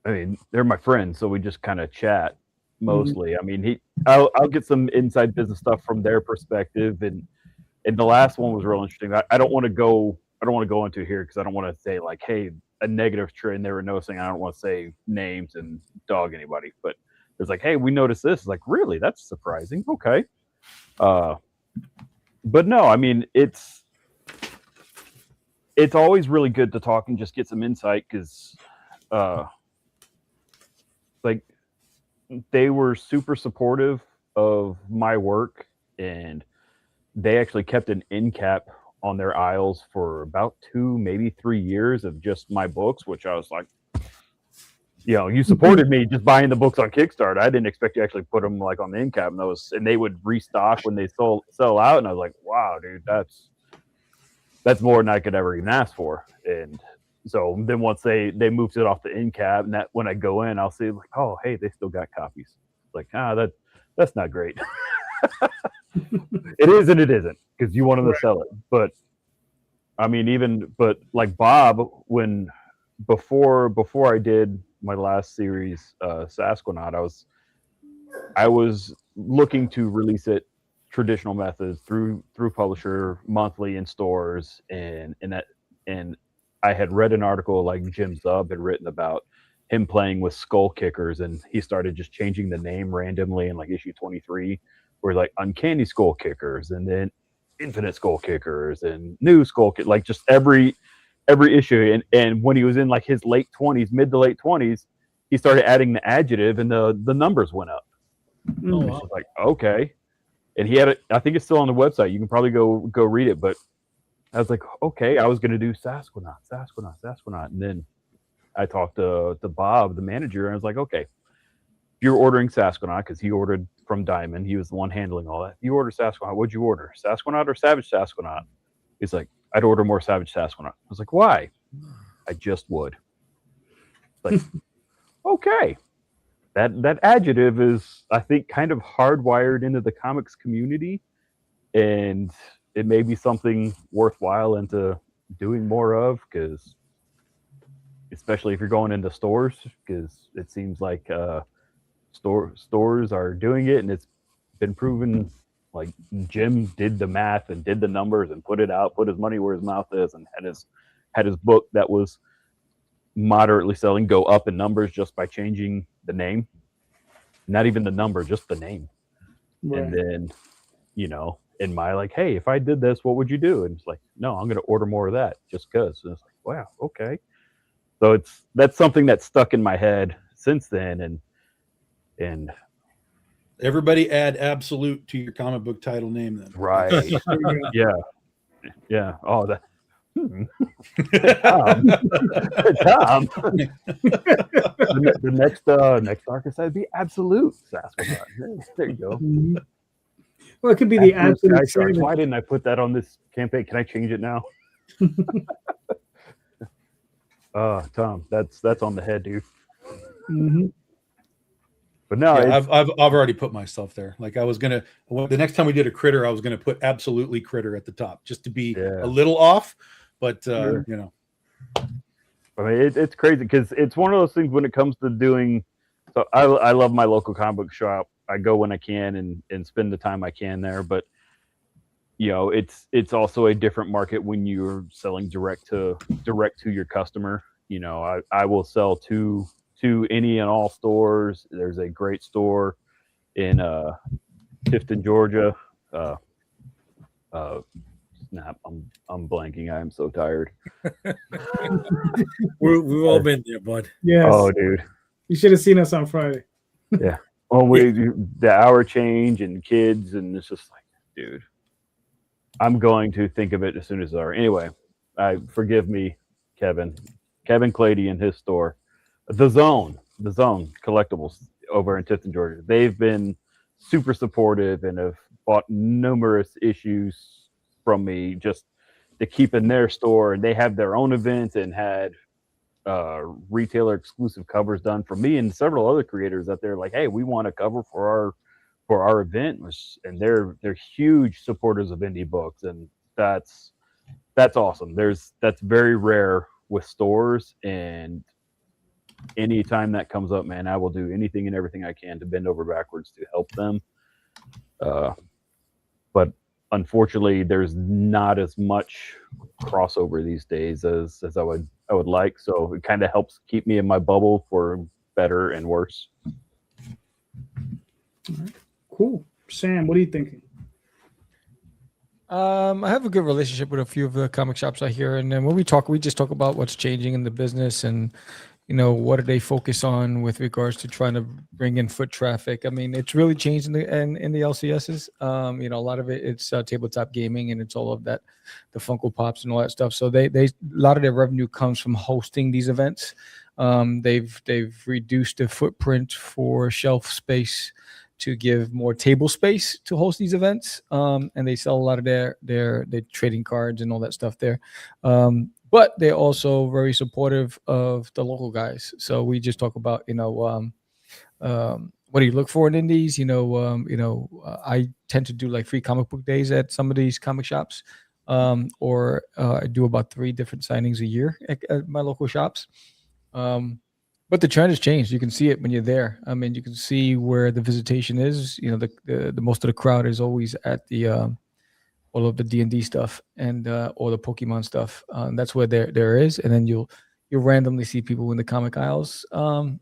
I mean, they're my friends, so we just kind of chat mostly. I mean, I'll get some inside business stuff from their perspective, and the last one was real interesting. I don't want to go into here because I don't want to say like, hey, a negative trend they were noticing. I don't want to say names and dog anybody, but it's like, hey, we noticed this. It's like, really? That's surprising. Okay. But no, I mean, it's always really good to talk and just get some insight, because like they were super supportive of my work, and they actually kept an end cap on their aisles for about 2, maybe 3 years of just my books, which I was like, you supported me just buying the books on Kickstarter. I didn't expect you to actually put them like on the end cap, and they would restock when they sell out. And I was like, wow, dude, that's more than I could ever even ask for. And so then once they moved it off the end cap, and that when I go in, I'll see like, oh, hey, they still got copies. Like, that's not great. It is and it isn't, because you want them to sell it. But I mean, like Bob, before I did my last series, Sasquatch, I was looking to release it traditional methods through publisher, monthly in stores, and I had read an article like Jim Zub had written about him playing with skull kickers, and he started just changing the name randomly in like issue 23, where like Uncanny Skull Kickers, and then Infinite Skull Kickers, and New Skull Kickers, like just every issue. And when he was in like his mid to late 20s, he started adding the adjective, and the numbers went up. Oh, It's just like, okay. and he had it. I think it's still on the website. You can probably go read it. But I was like, okay, I was gonna do Sasquatch, and then I talked to Bob, the manager, and I was like, okay, if you're ordering Sasquatch, because he ordered from Diamond, he was the one handling all that. You order Sasquatch, what'd you order? Sasquatch or Savage Sasquatch? He's like, I'd order more Savage Sasquatch. I was like, why? I just would. Like, okay. That adjective is, I think, kind of hardwired into the comics community, and it may be something worthwhile into doing more of, because especially if you're going into stores, because it seems like stores are doing it, and it's been proven. Like, Jim did the math and did the numbers and put it out, put his money where his mouth is, and had his book that was moderately selling go up in numbers just by changing the name. Not even the number, just the name. Right. And then, you know, in my like, hey, if I did this, what would you do? And it's like, no, I'm going to order more of that just because. And it's like, wow, okay. So that's something that's stuck in my head since then, and everybody add absolute to your comic book title name then. Right. Yeah. Oh, that. Tom. The next artist would be absolute Sasquatch. There you go. Well, it could be the absolute. Why didn't I put that on this campaign? Can I change it now? Tom, that's on the head, dude. Mm-hmm. But no, yeah, I've already put myself there. Like, I was gonna, the next time we did a critter, I was gonna put absolutely critter at the top just to be a little off. But you know, I mean, it's crazy because it's one of those things when it comes to doing. So I love my local comic book shop. I go when I can and spend the time I can there. But you know, it's also a different market when you're selling direct to your customer. You know, I will sell to any and all stores. There's a great store in Tifton, Georgia. Snap, I'm blanking. I am so tired. We've all been there, bud. Yes. Oh, dude. You should have seen us on Friday. Yeah. Well, the hour change and kids, and it's just like, dude, I'm going to think of it as soon as it's over. Anyway, forgive me, Kevin Clady and his store. The Zone Collectibles over in Tifton, Georgia. They've been super supportive and have bought numerous issues from me just to keep in their store. And they have their own events and had retailer exclusive covers done for me and several other creators that they're like, hey, we want a cover for our event. And they're huge supporters of indie books, and that's awesome. That's very rare with stores, and anytime that comes up, man, I will do anything and everything I can to bend over backwards to help them. But unfortunately, there's not as much crossover these days as I would like. So it kind of helps keep me in my bubble for better and worse. All right. Cool. Sam, what are you thinking? I have a good relationship with a few of the comic shops I hear, and then when we just talk about what's changing in the business and, you know, what do they focus on with regards to trying to bring in foot traffic. I mean, it's really changed in the LCSs. You know, a lot of it's tabletop gaming, and it's all of that, the Funko Pops and all that stuff. So they a lot of their revenue comes from hosting these events. They've reduced the footprint for shelf space to give more table space to host these events, and they sell a lot of their trading cards and all that stuff there. But they're also very supportive of the local guys. So we just talk about, you know, what do you look for in indies? You know, I tend to do like free comic book days at some of these comic shops, or I do about 3 different signings a year at my local shops. But the trend has changed. You can see it when you're there. I mean, you can see where the visitation is. You know, the most of the crowd is always at the all of the D&D stuff and or the Pokemon stuff. That's where there is, and then you'll randomly see people in the comic aisles. So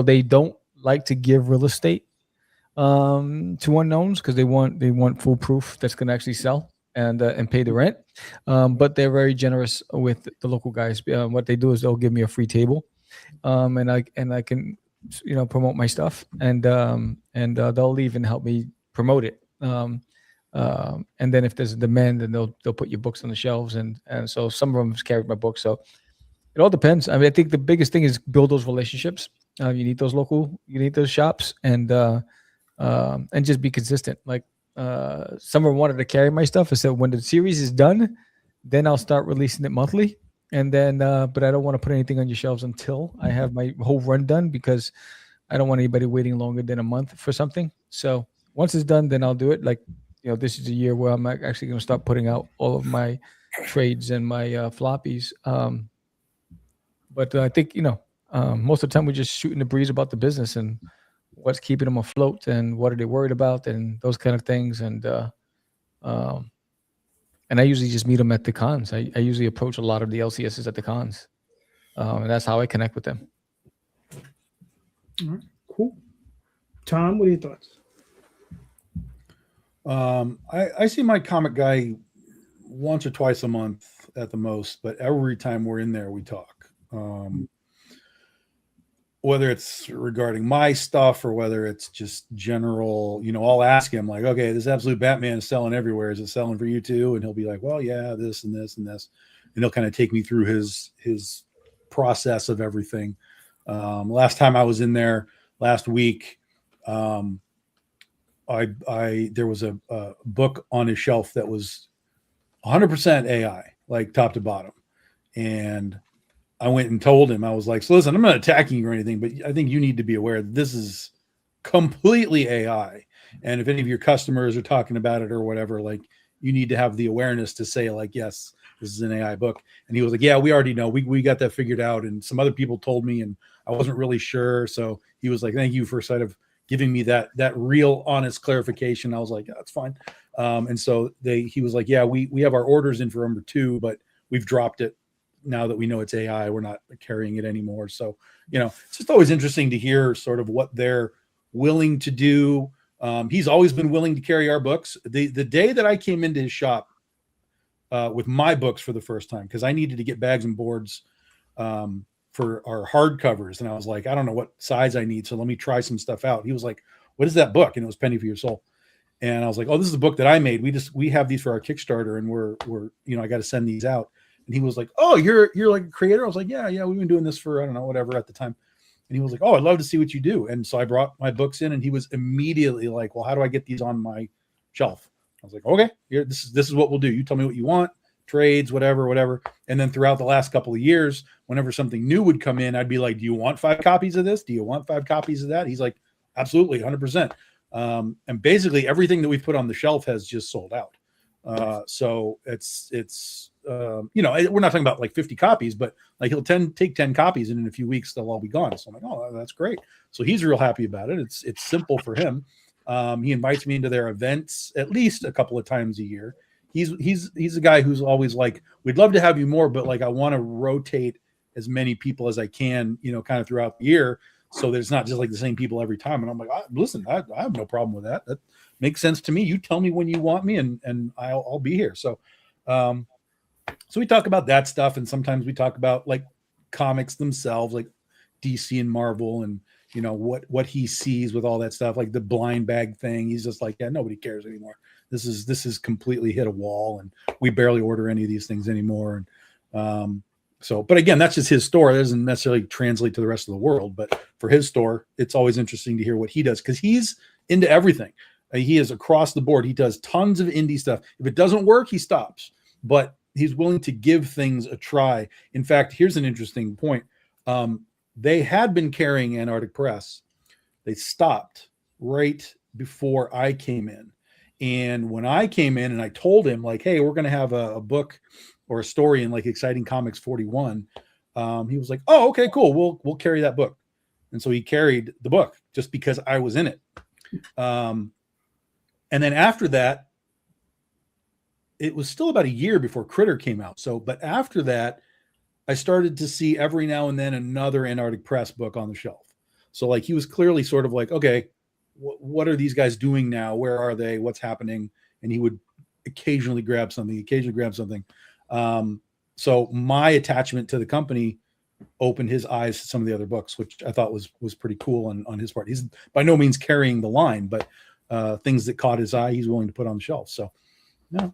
they don't like to give real estate to unknowns because they want full proof that's going to actually sell and pay the rent. But they're very generous with the local guys. What they do is they'll give me a free table, and I can, you know, promote my stuff, and they'll even help me promote it. And then if there's a demand, then they'll put your books on the shelves, and so some of them have carried my books. So it all depends. I mean, I think the biggest thing is build those relationships. You need those shops, and just be consistent. Like someone wanted to carry my stuff. I said, when the series is done, then I'll start releasing it monthly. And then, but I don't want to put anything on your shelves until I have my whole run done, because I don't want anybody waiting longer than a month for something. So once it's done, then I'll do it. Like, this is a year where I'm actually going to start putting out all of my trades and my floppies. But I think, most of the time we're just shooting the breeze about the business and what's keeping them afloat and what are they worried about and those kind of things. And I usually just meet them at the cons. I usually approach a lot of the LCSs at the cons. And that's how I connect with them. All right, cool. Tom, what are your thoughts? I see my comic guy once or twice a month at the most, but every time we're in there, we talk. Whether it's regarding my stuff or whether it's just general, I'll ask him like, okay, this Absolute Batman is selling everywhere. Is it selling for you too? And he'll be like, well, yeah, this and this and this. And he'll kind of take me through his process of everything. Last time I was in there last week, there was a book on his shelf that was 100% AI, like top to bottom. And I went and told him, I was like, so listen, I'm not attacking you or anything, but I think you need to be aware that this is completely AI. And if any of your customers are talking about it or whatever, like you need to have the awareness to say like, yes, this is an AI book. And he was like, yeah, we already know. We got that figured out. And some other people told me, and I wasn't really sure. So he was like, thank you for sort of giving me that real honest clarification. I was like, yeah, that's fine. And so he was like, yeah, we have our orders in for number 2, but we've dropped it. Now that we know it's AI, we're not carrying it anymore. So, it's just always interesting to hear sort of what they're willing to do. He's always been willing to carry our books. The day that I came into his shop with my books for the first time, because I needed to get bags and boards for our hardcovers. And I was like, I don't know what size I need, so let me try some stuff out. He was like, what is that book? And it was Penny for Your Soul. And I was like, oh, this is a book that I made. We have these for our Kickstarter, and we're I got to send these out. And he was like, oh, you're like a creator? I was like, yeah, we've been doing this for, I don't know, whatever at the time. And he was like, oh, I'd love to see what you do. And so I brought my books in, and he was immediately like, well, how do I get these on my shelf? I was like, okay, this is what we'll do. You tell me what you want, trades, whatever. And then throughout the last couple of years, whenever something new would come in, I'd be like, do you want 5 copies of this? Do you want 5 copies of that? He's like, absolutely, 100%. And basically everything that we've put on the shelf has just sold out. So it's we're not talking about like 50 copies, but like he'll take 10 copies, and in a few weeks they'll all be gone. So I'm like, oh, that's great. So he's real happy about it. It's simple for him. He invites me into their events at least a couple of times a year. He's a guy who's always like, we'd love to have you more, but like I want to rotate as many people as I can, kind of throughout the year, so that it's not just like the same people every time. And I'm like, listen, I have no problem with that. That makes sense to me. You tell me when you want me, and I'll be here. So we talk about that stuff, and sometimes we talk about like comics themselves, like DC and Marvel, and what he sees with all that stuff, like the blind bag thing. He's just like, yeah, nobody cares anymore. This is completely hit a wall, and we barely order any of these things anymore. And but again, that's just his store. It doesn't necessarily translate to the rest of the world, but for his store, it's always interesting to hear what he does, because he's into everything. He is across the board. He does tons of indie stuff. If it doesn't work, he stops, but he's willing to give things a try. In fact, here's an interesting point. They had been carrying Antarctic Press. They stopped right before I came in. And when I came in and I told him like, hey, we're going to have a book or a story in like Exciting Comics 41, he was like, oh, okay, cool. We'll carry that book. And so he carried the book just because I was in it. And then after that, it was still about a year before Critter came out. But after that, I started to see every now and then another Antarctic Press book on the shelf. So like he was clearly sort of like, okay, what are these guys doing now? Where are they? What's happening? And he would occasionally grab something. So my attachment to the company opened his eyes to some of the other books, which I thought was pretty cool on his part. He's by no means carrying the line, but things that caught his eye, he's willing to put on the shelf. So, no,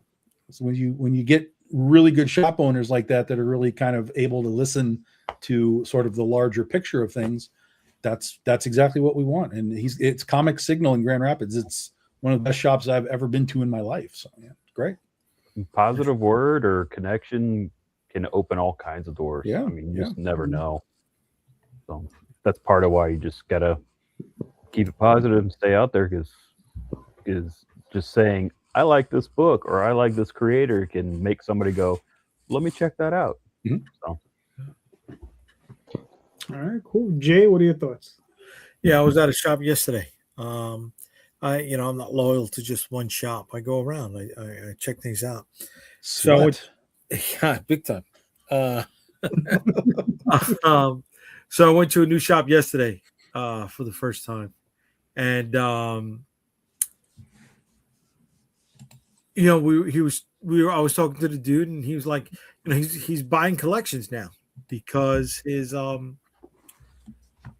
so when you get really good shop owners like that are really kind of able to listen to sort of the larger picture of things, that's exactly what we want. And it's Comic Signal in Grand Rapids. It's one of the best shops I've ever been to in my life. So yeah, it's great. Positive word or connection can open all kinds of doors. Yeah, I mean, you just never know. So that's part of why you just gotta keep it positive and stay out there, because just saying I like this book or I like this creator can make somebody go, let me check that out. Mhm. So. All right, cool. Jay, what are your thoughts? Yeah, I was at a shop yesterday. I'm not loyal to just one shop. I go around. I check things out. So yeah, big time. So I went to a new shop yesterday for the first time, and I was talking to the dude, and he was like, he's buying collections now because his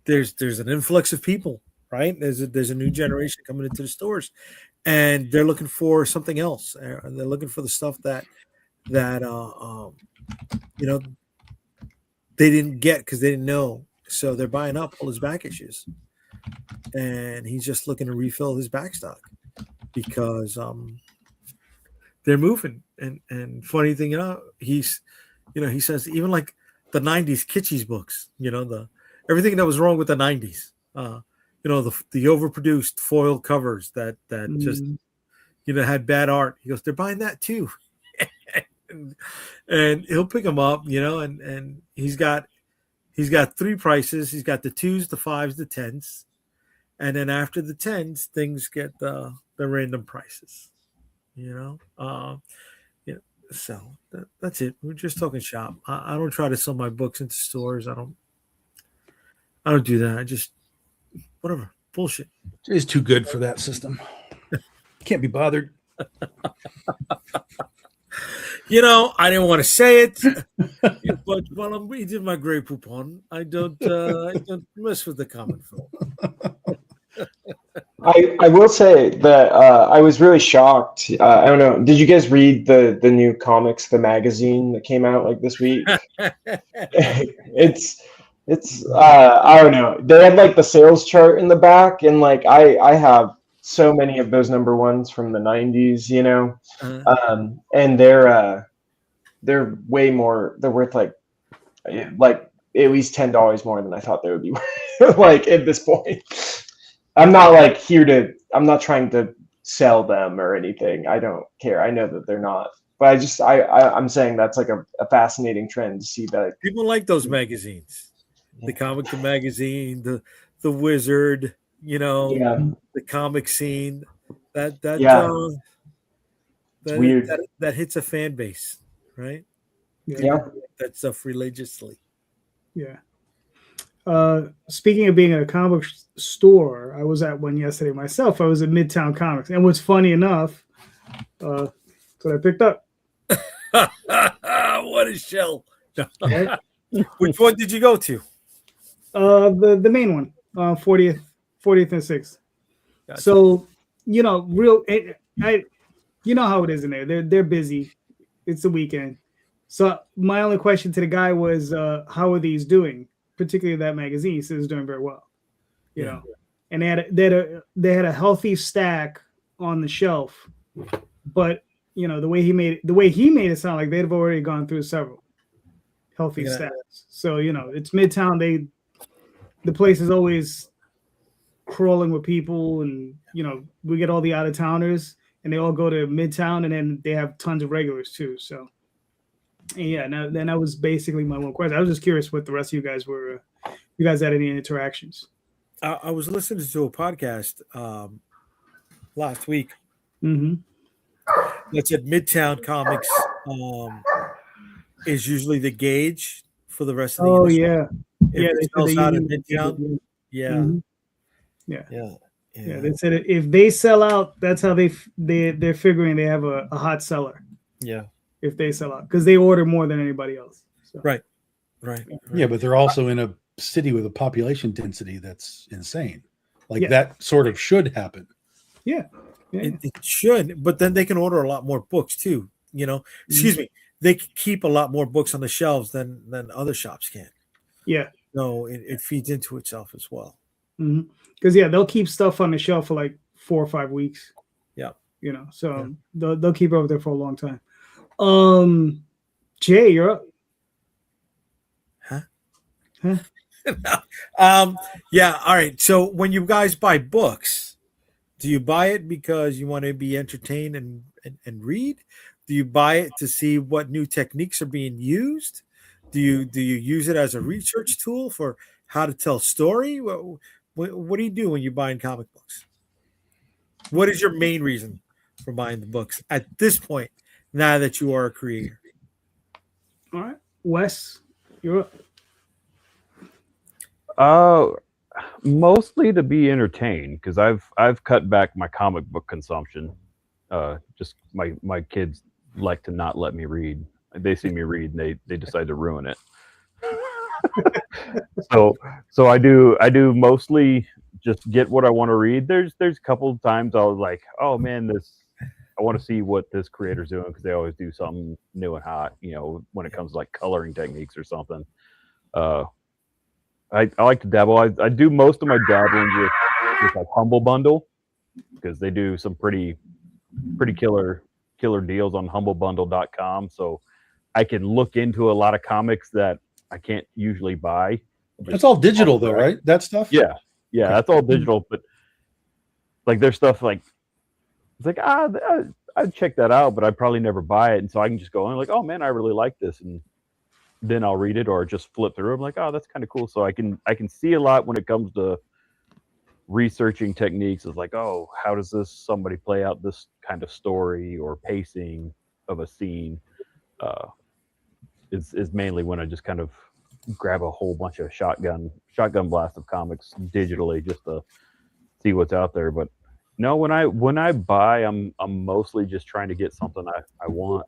there's an influx of people, right? There's a new generation coming into the stores, and they're looking for something else. They're looking for the stuff that they didn't get because they didn't know. So they're buying up all his back issues, and he's just looking to refill his back stock because they're moving. And funny thing, he says even like the 90s Kitschy's books, everything that was wrong with the 90s, the overproduced foil covers that just had bad art. He goes, they're buying that too. and he'll pick them up, and he's got three prices. He's got the 2s, the 5s, the 10s, and then after the 10s, things get the random prices. So that's it. We're just talking shop. I don't try to sell my books into stores. I don't do that. I just whatever bullshit. It's too good for that system. Can't be bothered. I didn't want to say it, but while I'm reading my Grey Poupon, I don't mess with the common folk. I will say that I was really shocked. I don't know. Did you guys read the new comics, the magazine that came out like this week? It's I don't know. They had like the sales chart in the back, and like I have so many of those number ones from the 90s, and they're way more. They're worth like at least $10 more than I thought they would be worth. Like at this point, I'm not I'm not trying to sell them or anything. I don't care. I know that they're not, but I'm saying that's like a fascinating trend to see that people like those magazines, the Comic Magazine, the Wizard, the comic scene. That weird. That hits a fan base, right? Yeah. That stuff religiously. Yeah. Speaking of being at a comic store, I was at one yesterday myself. I was at Midtown Comics, and what's funny enough, that's what I picked up. What a shell! Which one did you go to? The main one, 40th and 6th. Gotcha. So how it is in there. They're busy. It's the weekend. So my only question to the guy was, how are these doing? Particularly that magazine. He says it's doing very well. You know, and they had a healthy stack on the shelf, but the way he made it sound like they'd have already gone through several healthy stacks. So it's Midtown. The place is always crawling with people, and we get all the out of towners, and they all go to Midtown, and then they have tons of regulars too. So then that was basically my one question. I was just curious what the rest of you guys were. You guys had any interactions? I was listening to a podcast last week. Mm-hmm. That said Midtown Comics is usually the gauge for the rest of the industry. If it sells out in Midtown. Mm-hmm. Yeah. They said if they sell out, that's how they're figuring they have a hot seller. Yeah. If they sell out, because they order more than anybody else. So. Right. Yeah, but they're also in a city with a population density that's insane. That sort of should happen. Yeah. It should, but then they can order a lot more books too. Excuse me, they can keep a lot more books on the shelves than other shops can. Yeah. So it feeds into itself as well. Because they'll keep stuff on the shelf for like 4 or 5 weeks. Yeah. So they'll keep it over there for a long time. Jay, you're up. Yeah. All right. So when you guys buy books, do you buy it because you want to be entertained and read? Do you buy it to see what new techniques are being used? Do you use it as a research tool for how to tell story? What do you do when you're buying comic books? What is your main reason for buying the books at this point, now that you are a creator? All right. Wes, you're up. Mostly to be entertained, because I've cut back my comic book consumption. Just my kids like to not let me read. They see me read and they decide to ruin it. so I do mostly just get what I want to read. There's a couple of times I was like, oh man, I want to see what this creator's doing, because they always do something new and hot, when it comes to like coloring techniques or something. I like to dabble. I do most of my dabbling with like Humble Bundle, because they do some pretty killer deals on humblebundle.com. So I can look into a lot of comics that I can't usually buy. It's all digital though, right? That stuff? Yeah, that's all digital. But like there's stuff like, it's like, I'd check that out, but I'd probably never buy it. And so I can just go in like, oh man, I really like this. And then I'll read it or just flip through. I'm like, oh, that's kind of cool. So I can see a lot when it comes to researching techniques. Is like, oh, how does somebody play out this kind of story or pacing of a scene? Is mainly when I just kind of grab a whole bunch of shotgun blast of comics digitally just to see what's out there. But no, when I buy, I'm mostly just trying to get something I want.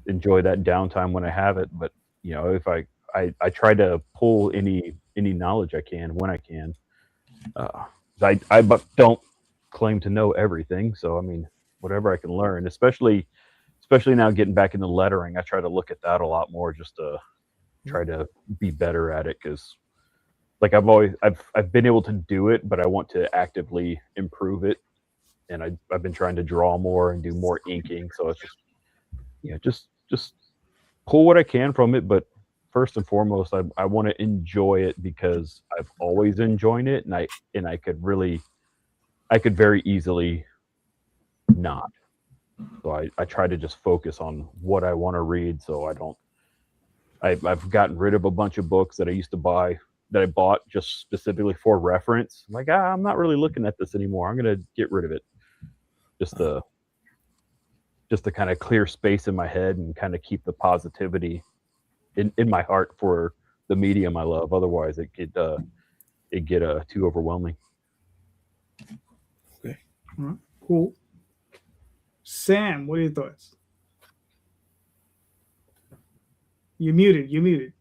Enjoy that downtime when I have it. But if I try to pull any knowledge I can when I can. I don't claim to know everything, so I mean whatever I can learn, especially now getting back into lettering, I try to look at that a lot more just to try to be better at it, because like I've been able to do it, but I want to actively improve it, and I've been trying to draw more and do more inking. So it's just pull what I can from it, but first and foremost, I want to enjoy it, because I've always enjoyed it, and I could very easily not. So I try to just focus on what I want to read. So I've gotten rid of a bunch of books that I used to buy, that I bought just specifically for reference. I'm like, I'm not really looking at this anymore. I'm gonna get rid of it, just to kind of clear space in my head and kind of keep the positivity in my heart for the medium I love. Otherwise, it get too overwhelming. Okay, cool. Sam, what are your thoughts? You're muted.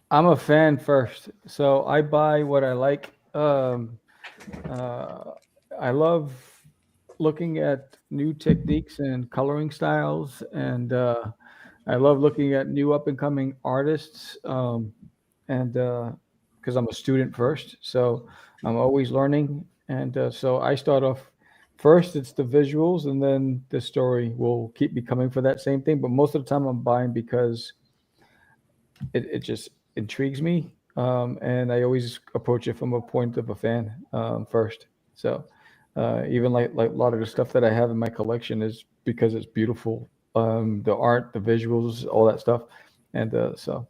I'm a fan first, so I buy what I like. I love looking at new techniques and coloring styles, and I love looking at new up and coming artists. And because I'm a student first, so I'm always learning. And so I start off first, it's the visuals, and then the story will keep me coming for that same thing. But most of the time I'm buying because it just intrigues me. And I always approach it from a point of a fan first. So even like a lot of the stuff that I have in my collection is because it's beautiful. The art, the visuals, all that stuff. And so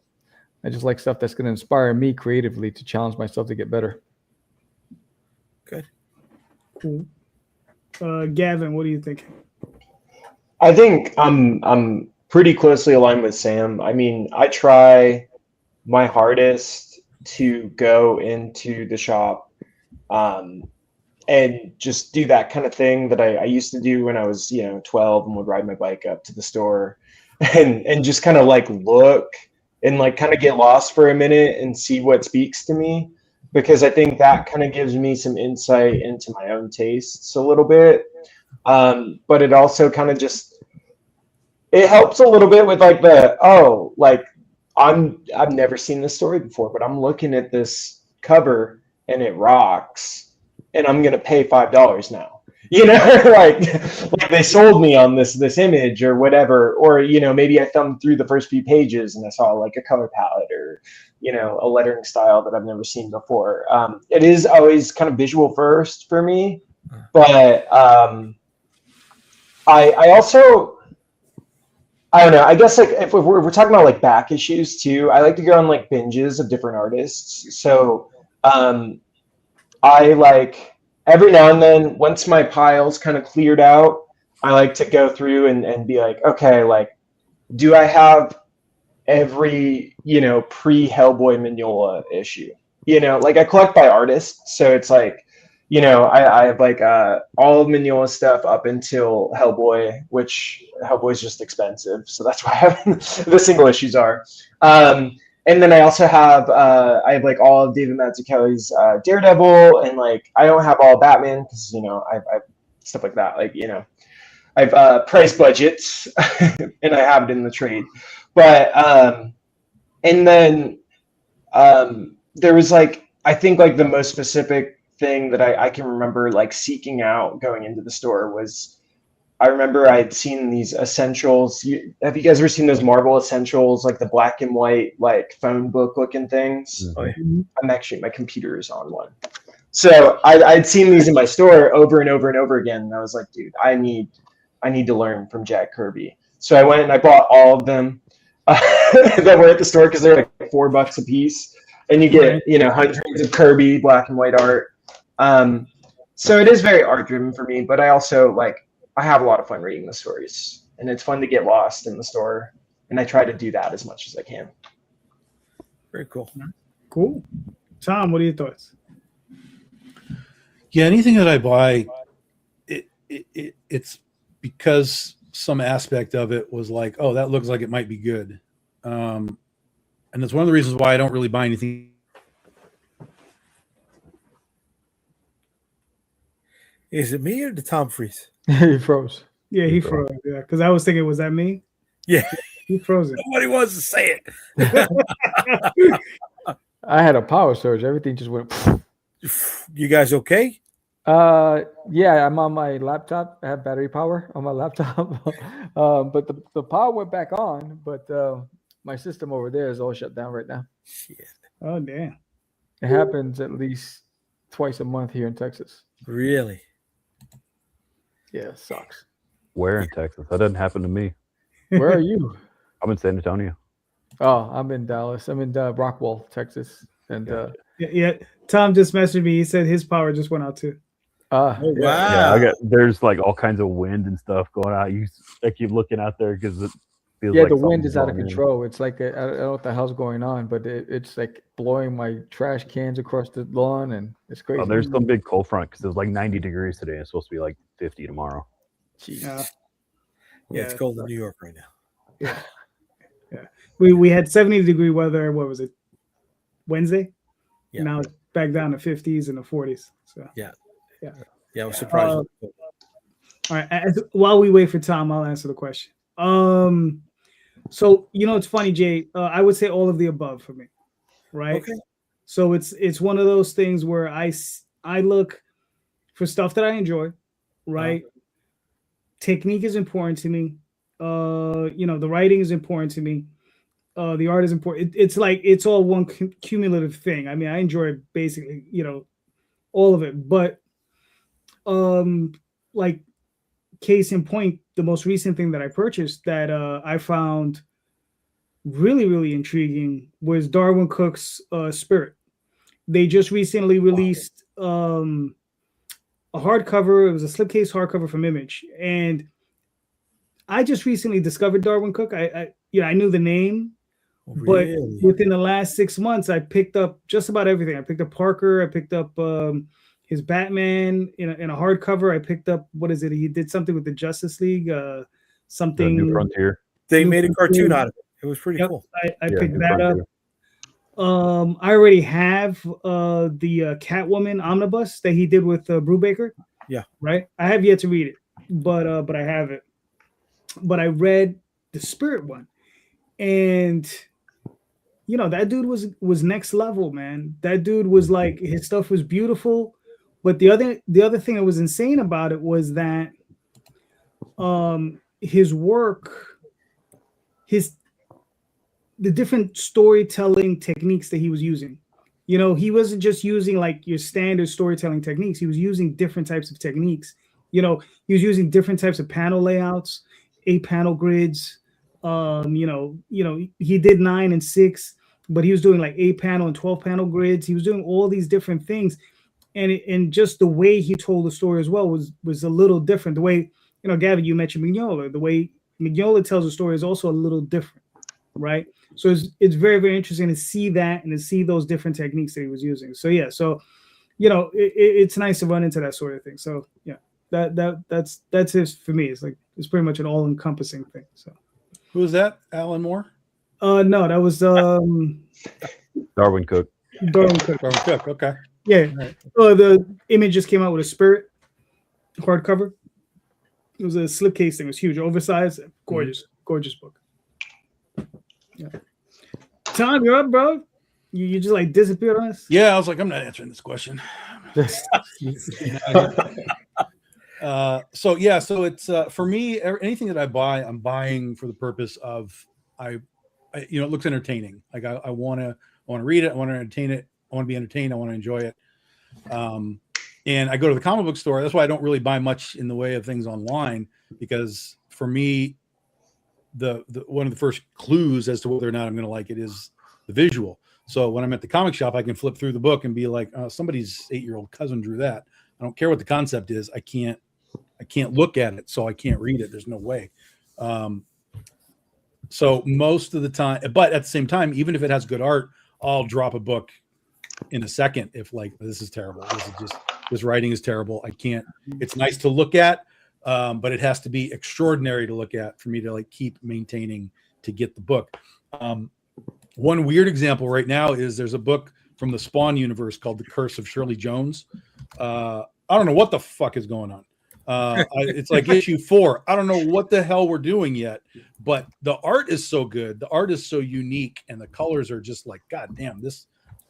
I just like stuff that's going to inspire me creatively to challenge myself to get better. Good. Cool. Gavin, what do you think? I think I'm pretty closely aligned with Sam. I mean, I try my hardest to go into the shop and just do that kind of thing that I used to do when I was 12 and would ride my bike up to the store and just kind of like look and like kind of get lost for a minute and see what speaks to me. because I think that kind of gives me some insight into my own tastes a little bit. But it also kind of just, it helps a little bit with like I've never seen this story before, but I'm looking at this cover and it rocks, and I'm gonna pay $5 now. Like they sold me on this image or whatever, or maybe I thumbed through the first few pages and I saw like a color palette or a lettering style that I've never seen before. It is always kind of visual first for me, but I also, I don't know. I guess like if we're talking about like back issues too, I like to go on like binges of different artists. So I like every now and then, once my pile's kind of cleared out, I like to go through and be like, okay, like, do I have every pre-Hellboy Mignola issue? Like I collect by artist, so it's like I have like all of Mignola stuff up until Hellboy, which Hellboy's just expensive, so that's why I have the single issues are. And then I also have like all of David Mazzucchelli's Daredevil, and like I don't have all Batman because I've stuff like that. Like I've price budgets, and I have it in the trade. But and then there was like, I think like the most specific thing that I can remember like seeking out going into the store was, I remember I'd seen these essentials. Have you guys ever seen those Marvel essentials, like the black and white, like phone book looking things? Mm-hmm. I'm actually, my computer is on one. So I'd seen these in my store over and over and over again. And I was like, dude, I need to learn from Jack Kirby. So I went and I bought all of them that were at the store, because they're like $4 a piece. And you get, hundreds of Kirby black and white art. So it is very art driven for me, but I also I have a lot of fun reading the stories, and it's fun to get lost in the store, and I try to do that as much as I can. Very cool. Cool. Tom, what are your thoughts? Yeah, anything that I buy, it's because some aspect of it was like, oh, that looks like it might be good. And that's one of the reasons why I don't really buy anything. Is it me or did Tom freeze? He froze. Yeah, he froze. Yeah, because I was thinking, was that me? Yeah. He froze it. Nobody wants to say it. I had a power surge. Everything just went. You guys okay? Yeah, I'm on my laptop. I have battery power on my laptop. But the power went back on, but my system over there is all shut down right now. Shit. Oh, damn. It happens at least twice a month here in Texas. Really? Yeah, it sucks. Where in Texas? That doesn't happen to me. Where are you? I'm in San Antonio. Oh, I'm in Dallas. I'm in Rockwall, Texas. And Yeah, Tom just messaged me. He said his power just went out too. Oh, Yeah, wow. there's like all kinds of wind and stuff going out. I keep looking out there because it feels yeah, like the wind something's is out of going in. control. It's like I don't know what the hell's going on, but it's like blowing my trash cans across the lawn, and it's crazy. Oh, there's some big cold front because it was like 90 degrees today. It's supposed to be like 50 tomorrow. Jeez. Yeah, it's cold in New York right now. Yeah. We had 70-degree weather. What was it? Wednesday? Yeah. Now it's back down to 50s and the 40s. So Yeah, I was surprised. all right. While we wait for Tom, I'll answer the question. So it's funny, Jay. I would say all of the above for me, right? Okay. So it's one of those things where I look for stuff that I enjoy, right? Technique is important to me. The writing is important to me. The art is important. It's like it's all one cumulative thing. I mean, I enjoy basically, all of it. But like case in point, the most recent thing that I purchased that I found really, really intriguing was Darwin Cook's Spirit. They just recently released a hardcover. It was a slipcase hardcover from Image, and I just recently discovered Darwin Cook. I knew the name, but within the last 6 months, I picked up just about everything. I picked up Parker. I picked up his Batman in a hardcover. I picked up, what is it? He did something with the Justice League. Something. The New Frontier. They made a cartoon out of it. It was pretty cool. I picked that up. I already have the Catwoman omnibus that he did with Brubaker. Yeah. Right. I have yet to read it, but I have it. But I read the Spirit one, and you know that dude was next level, man. That dude was like, his stuff was beautiful, but the other thing that was insane about it was that his work, the different storytelling techniques that he was using. You know, he wasn't just using like your standard storytelling techniques. He was using different types of techniques. You know, he was using different types of panel layouts, 8-panel grids. He did 9 and 6, but he was doing like 8-panel and 12-panel grids. He was doing all these different things, and just the way he told the story as well was a little different. The way, you know, Gavin, you mentioned Mignola. The way Mignola tells a story is also a little different, right? So it's very, very interesting to see that and to see those different techniques that he was using. So yeah, you know, it's nice to run into that sort of thing. So yeah, that's it for me. It's like, it's pretty much an all-encompassing thing. So Who was that? Alan Moore? no, that was Darwin Cook. Darwin Cook. Darwin Cook. Okay. Yeah. Right. The Image just came out with a Spirit hardcover. It was a slipcase thing. It was huge, oversized, gorgeous, gorgeous book. Yeah. Tom, you're up, bro. You just like disappeared on us. Yeah, I was like, I'm not answering this question. So it's for me, anything that I buy, I'm buying for the purpose of it looks entertaining. Like I want to read it, I want to entertain it, I want to be entertained, I want to enjoy it. And I go to the comic book store. That's why I don't really buy much in the way of things online, because for me, the one of the first clues as to whether or not I'm going to like it is the visual. So when I'm at the comic shop, I can flip through the book and be like, oh, somebody's 8-year-old cousin drew that. I don't care what the concept is. I can't look at it, so I can't read it. There's no way. So most of the time, but at the same time, even if it has good art, I'll drop a book in a second if like, this is terrible. This writing is terrible. I can't. It's nice to look at, but it has to be extraordinary to look at for me to like keep maintaining to get the book. One weird example right now is there's a book from the Spawn universe called The Curse of Shirley Jones. I don't know what the fuck is going on. It's like issue 4. I don't know what the hell we're doing yet, but the art is so good. The art is so unique, and the colors are just like, God damn, this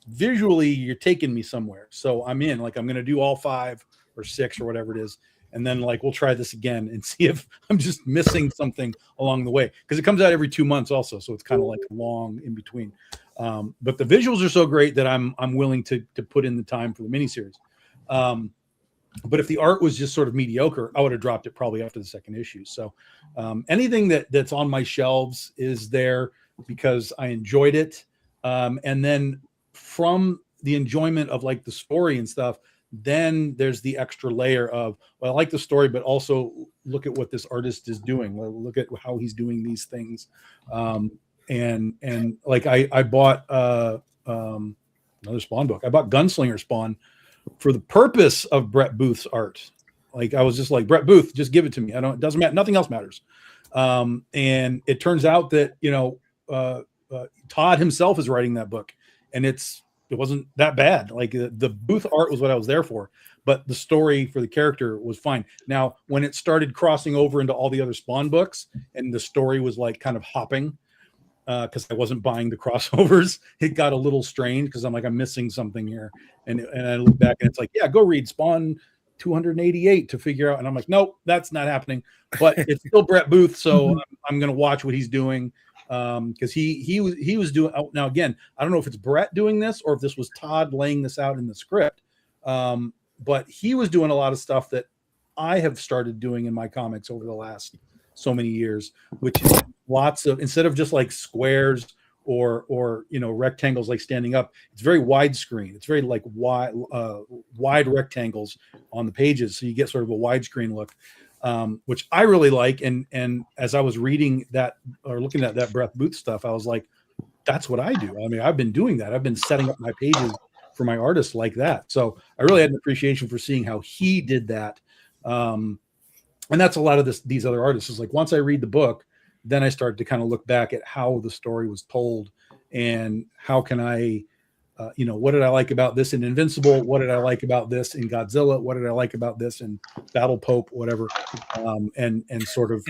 visually, you're taking me somewhere. So I'm in. Like, I'm going to do all 5 or 6 or whatever it is. And then like, we'll try this again and see if I'm just missing something along the way. Because it comes out every 2 months also. So it's kind of like long in between. But the visuals are so great that I'm willing to put in the time for the miniseries. But if the art was just sort of mediocre, I would have dropped it probably after the second issue. So anything that's on my shelves is there because I enjoyed it. And then from the enjoyment of like the story and stuff, then there's the extra layer of, well, I like the story, but also look at what this artist is doing. Look at how he's doing these things. And like I bought another Spawn book. I bought Gunslinger Spawn for the purpose of Brett Booth's art. Like I was just like, Brett Booth, just give it to me. It doesn't matter. Nothing else matters. And it turns out that, Todd himself is writing that book, and it wasn't that bad. Like the Booth art was what I was there for, but the story for the character was fine. Now, when it started crossing over into all the other Spawn books and the story was like kind of hopping, because I wasn't buying the crossovers, it got a little strange because I'm like, I'm missing something here. And I look back and it's like, yeah, go read Spawn 288 to figure out. And I'm like, nope, that's not happening. But it's still Brett Booth, so I'm going to watch what he's doing. Because he was doing, now again, I don't know if it's Brett doing this or if this was Todd laying this out in the script, but he was doing a lot of stuff that I have started doing in my comics over the last so many years, which is lots of, instead of just like squares or rectangles like standing up, it's very widescreen. It's very like wide rectangles on the pages, so you get sort of a widescreen look. Which I really like. And as I was reading that or looking at that Brett Booth stuff, I was like, that's what I do. I mean, I've been doing that. I've been setting up my pages for my artists like that. So I really had an appreciation for seeing how he did that. And that's a lot of these other artists is like, once I read the book, then I start to kind of look back at how the story was told and how can I, what did I like about this in Invincible? What did I like about this in Godzilla? What did I like about this in Battle Pope? Whatever, and sort of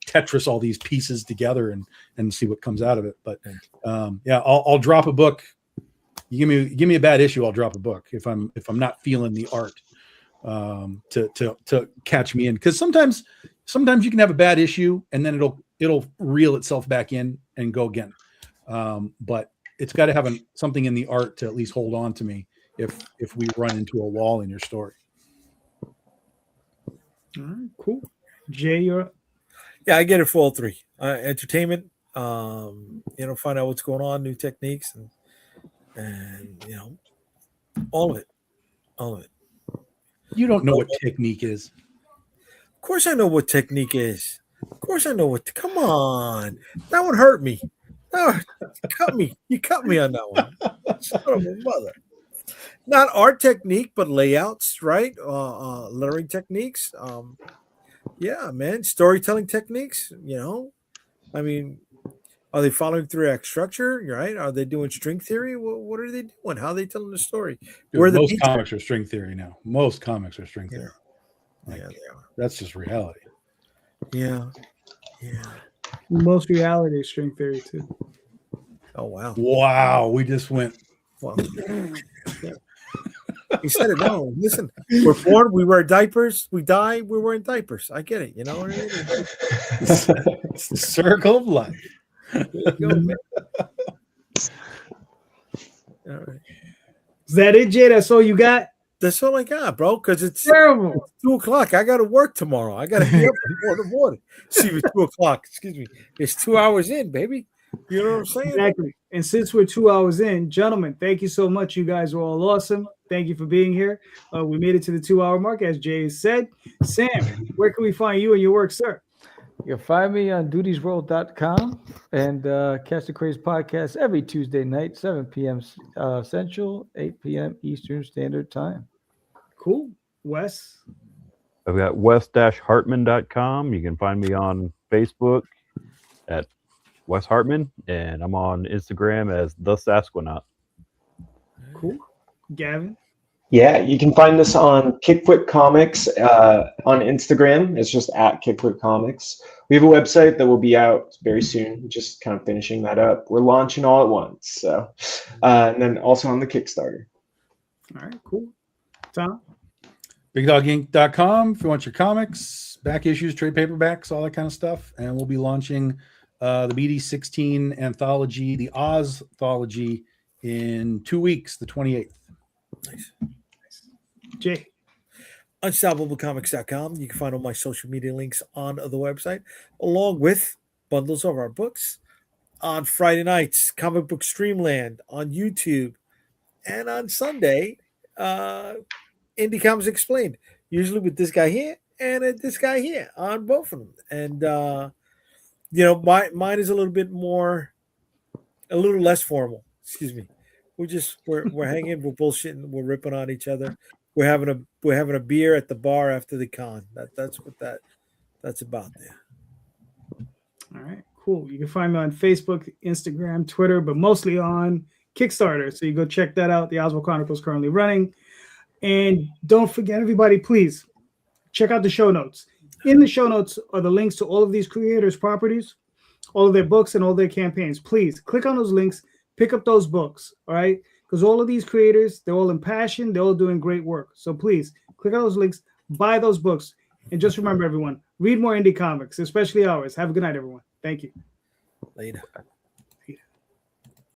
Tetris all these pieces together and see what comes out of it. But I'll drop a book. You give me a bad issue, I'll drop a book if I'm not feeling the art to catch me in, because sometimes you can have a bad issue and then it'll reel itself back in and go again. But it's got to have something in the art to at least hold on to me if we run into a wall in your story. All right, cool. Jay, you're up. Yeah, I get it for all three. Entertainment, find out what's going on, new techniques, and all of it. You don't know what technique is. Of course I know what technique is. Of course I know what. Come on, that one hurt me. Oh, cut me. You cut me on that one. Son of a mother. Not art technique, but layouts, right? Lettering techniques. Yeah, man. Storytelling techniques. I mean, are they following 3-act structure? Right? Are they doing string theory? What are they doing? How are they telling the story? Dude, most comics are string theory now. Most comics are string theory. Yeah, they are. That's just reality. Yeah. Most reality is string theory too. Oh wow. Wow, we just went. Well, he said it. No, listen. We're born. We wear diapers. We die. We're wearing diapers. I get it. You know what I mean? It's the circle of life. There you go, man. All right. Is that it, Jay? That's all you got? That's all I got, bro. Because it's Terrible. 2:00. I got to work tomorrow. I got to be up before the morning. See, it's 2:00. Excuse me. It's 2 hours in, baby. You know what I'm saying? Exactly. And since we're 2 hours in, gentlemen, thank you so much. You guys are all awesome. Thank you for being here. We made it to the 2 hour mark, as Jay said. Sam, where can we find you and your work, sir? You'll find me on dutiesroll.com and Catch the Craze podcast every Tuesday night, 7 p.m. Central, 8 p.m. Eastern Standard Time. Cool. Wes? I've got wes-hartman.com. You can find me on Facebook at Wes Hartman, and I'm on Instagram as The Sasquanaut. Cool. Gavin? Yeah, you can find this on Kickfoot Comics on Instagram. It's just at Kickfoot Comics. We have a website that will be out very soon. Just kind of finishing that up. We're launching all at once. So, and then also on the Kickstarter. All right, cool. Tom? BigDogInk.com if you want your comics, back issues, trade paperbacks, all that kind of stuff. And we'll be launching the BD16 anthology, the Oz-thology, in 2 weeks, the 28th. Nice. Jay? UnstoppableComics.com. You can find all my social media links on the website, along with bundles of our books. On Friday nights, Comic Book Streamland on YouTube. And on Sunday, Indy Comics Explained, usually with this guy here and this guy here on both of them. And, mine is a little less formal. Excuse me. We're hanging, we're bullshitting, we're ripping on each other. We're having a beer at the bar after the con. That's what that's about there. All right, cool. You can find me on Facebook, Instagram, Twitter, but mostly on Kickstarter. So you go check that out. The Oswald Chronicles currently running. And don't forget, everybody, please check out the show notes. In the show notes are the links to all of these creators' properties, all of their books, and all their campaigns. Please click on those links, pick up those books, all right? Because all of these creators, they're all impassioned, they're all doing great work. So please click on those links, buy those books, and just remember, everyone, read more indie comics, especially ours. Have a good night, everyone. Thank you. Later.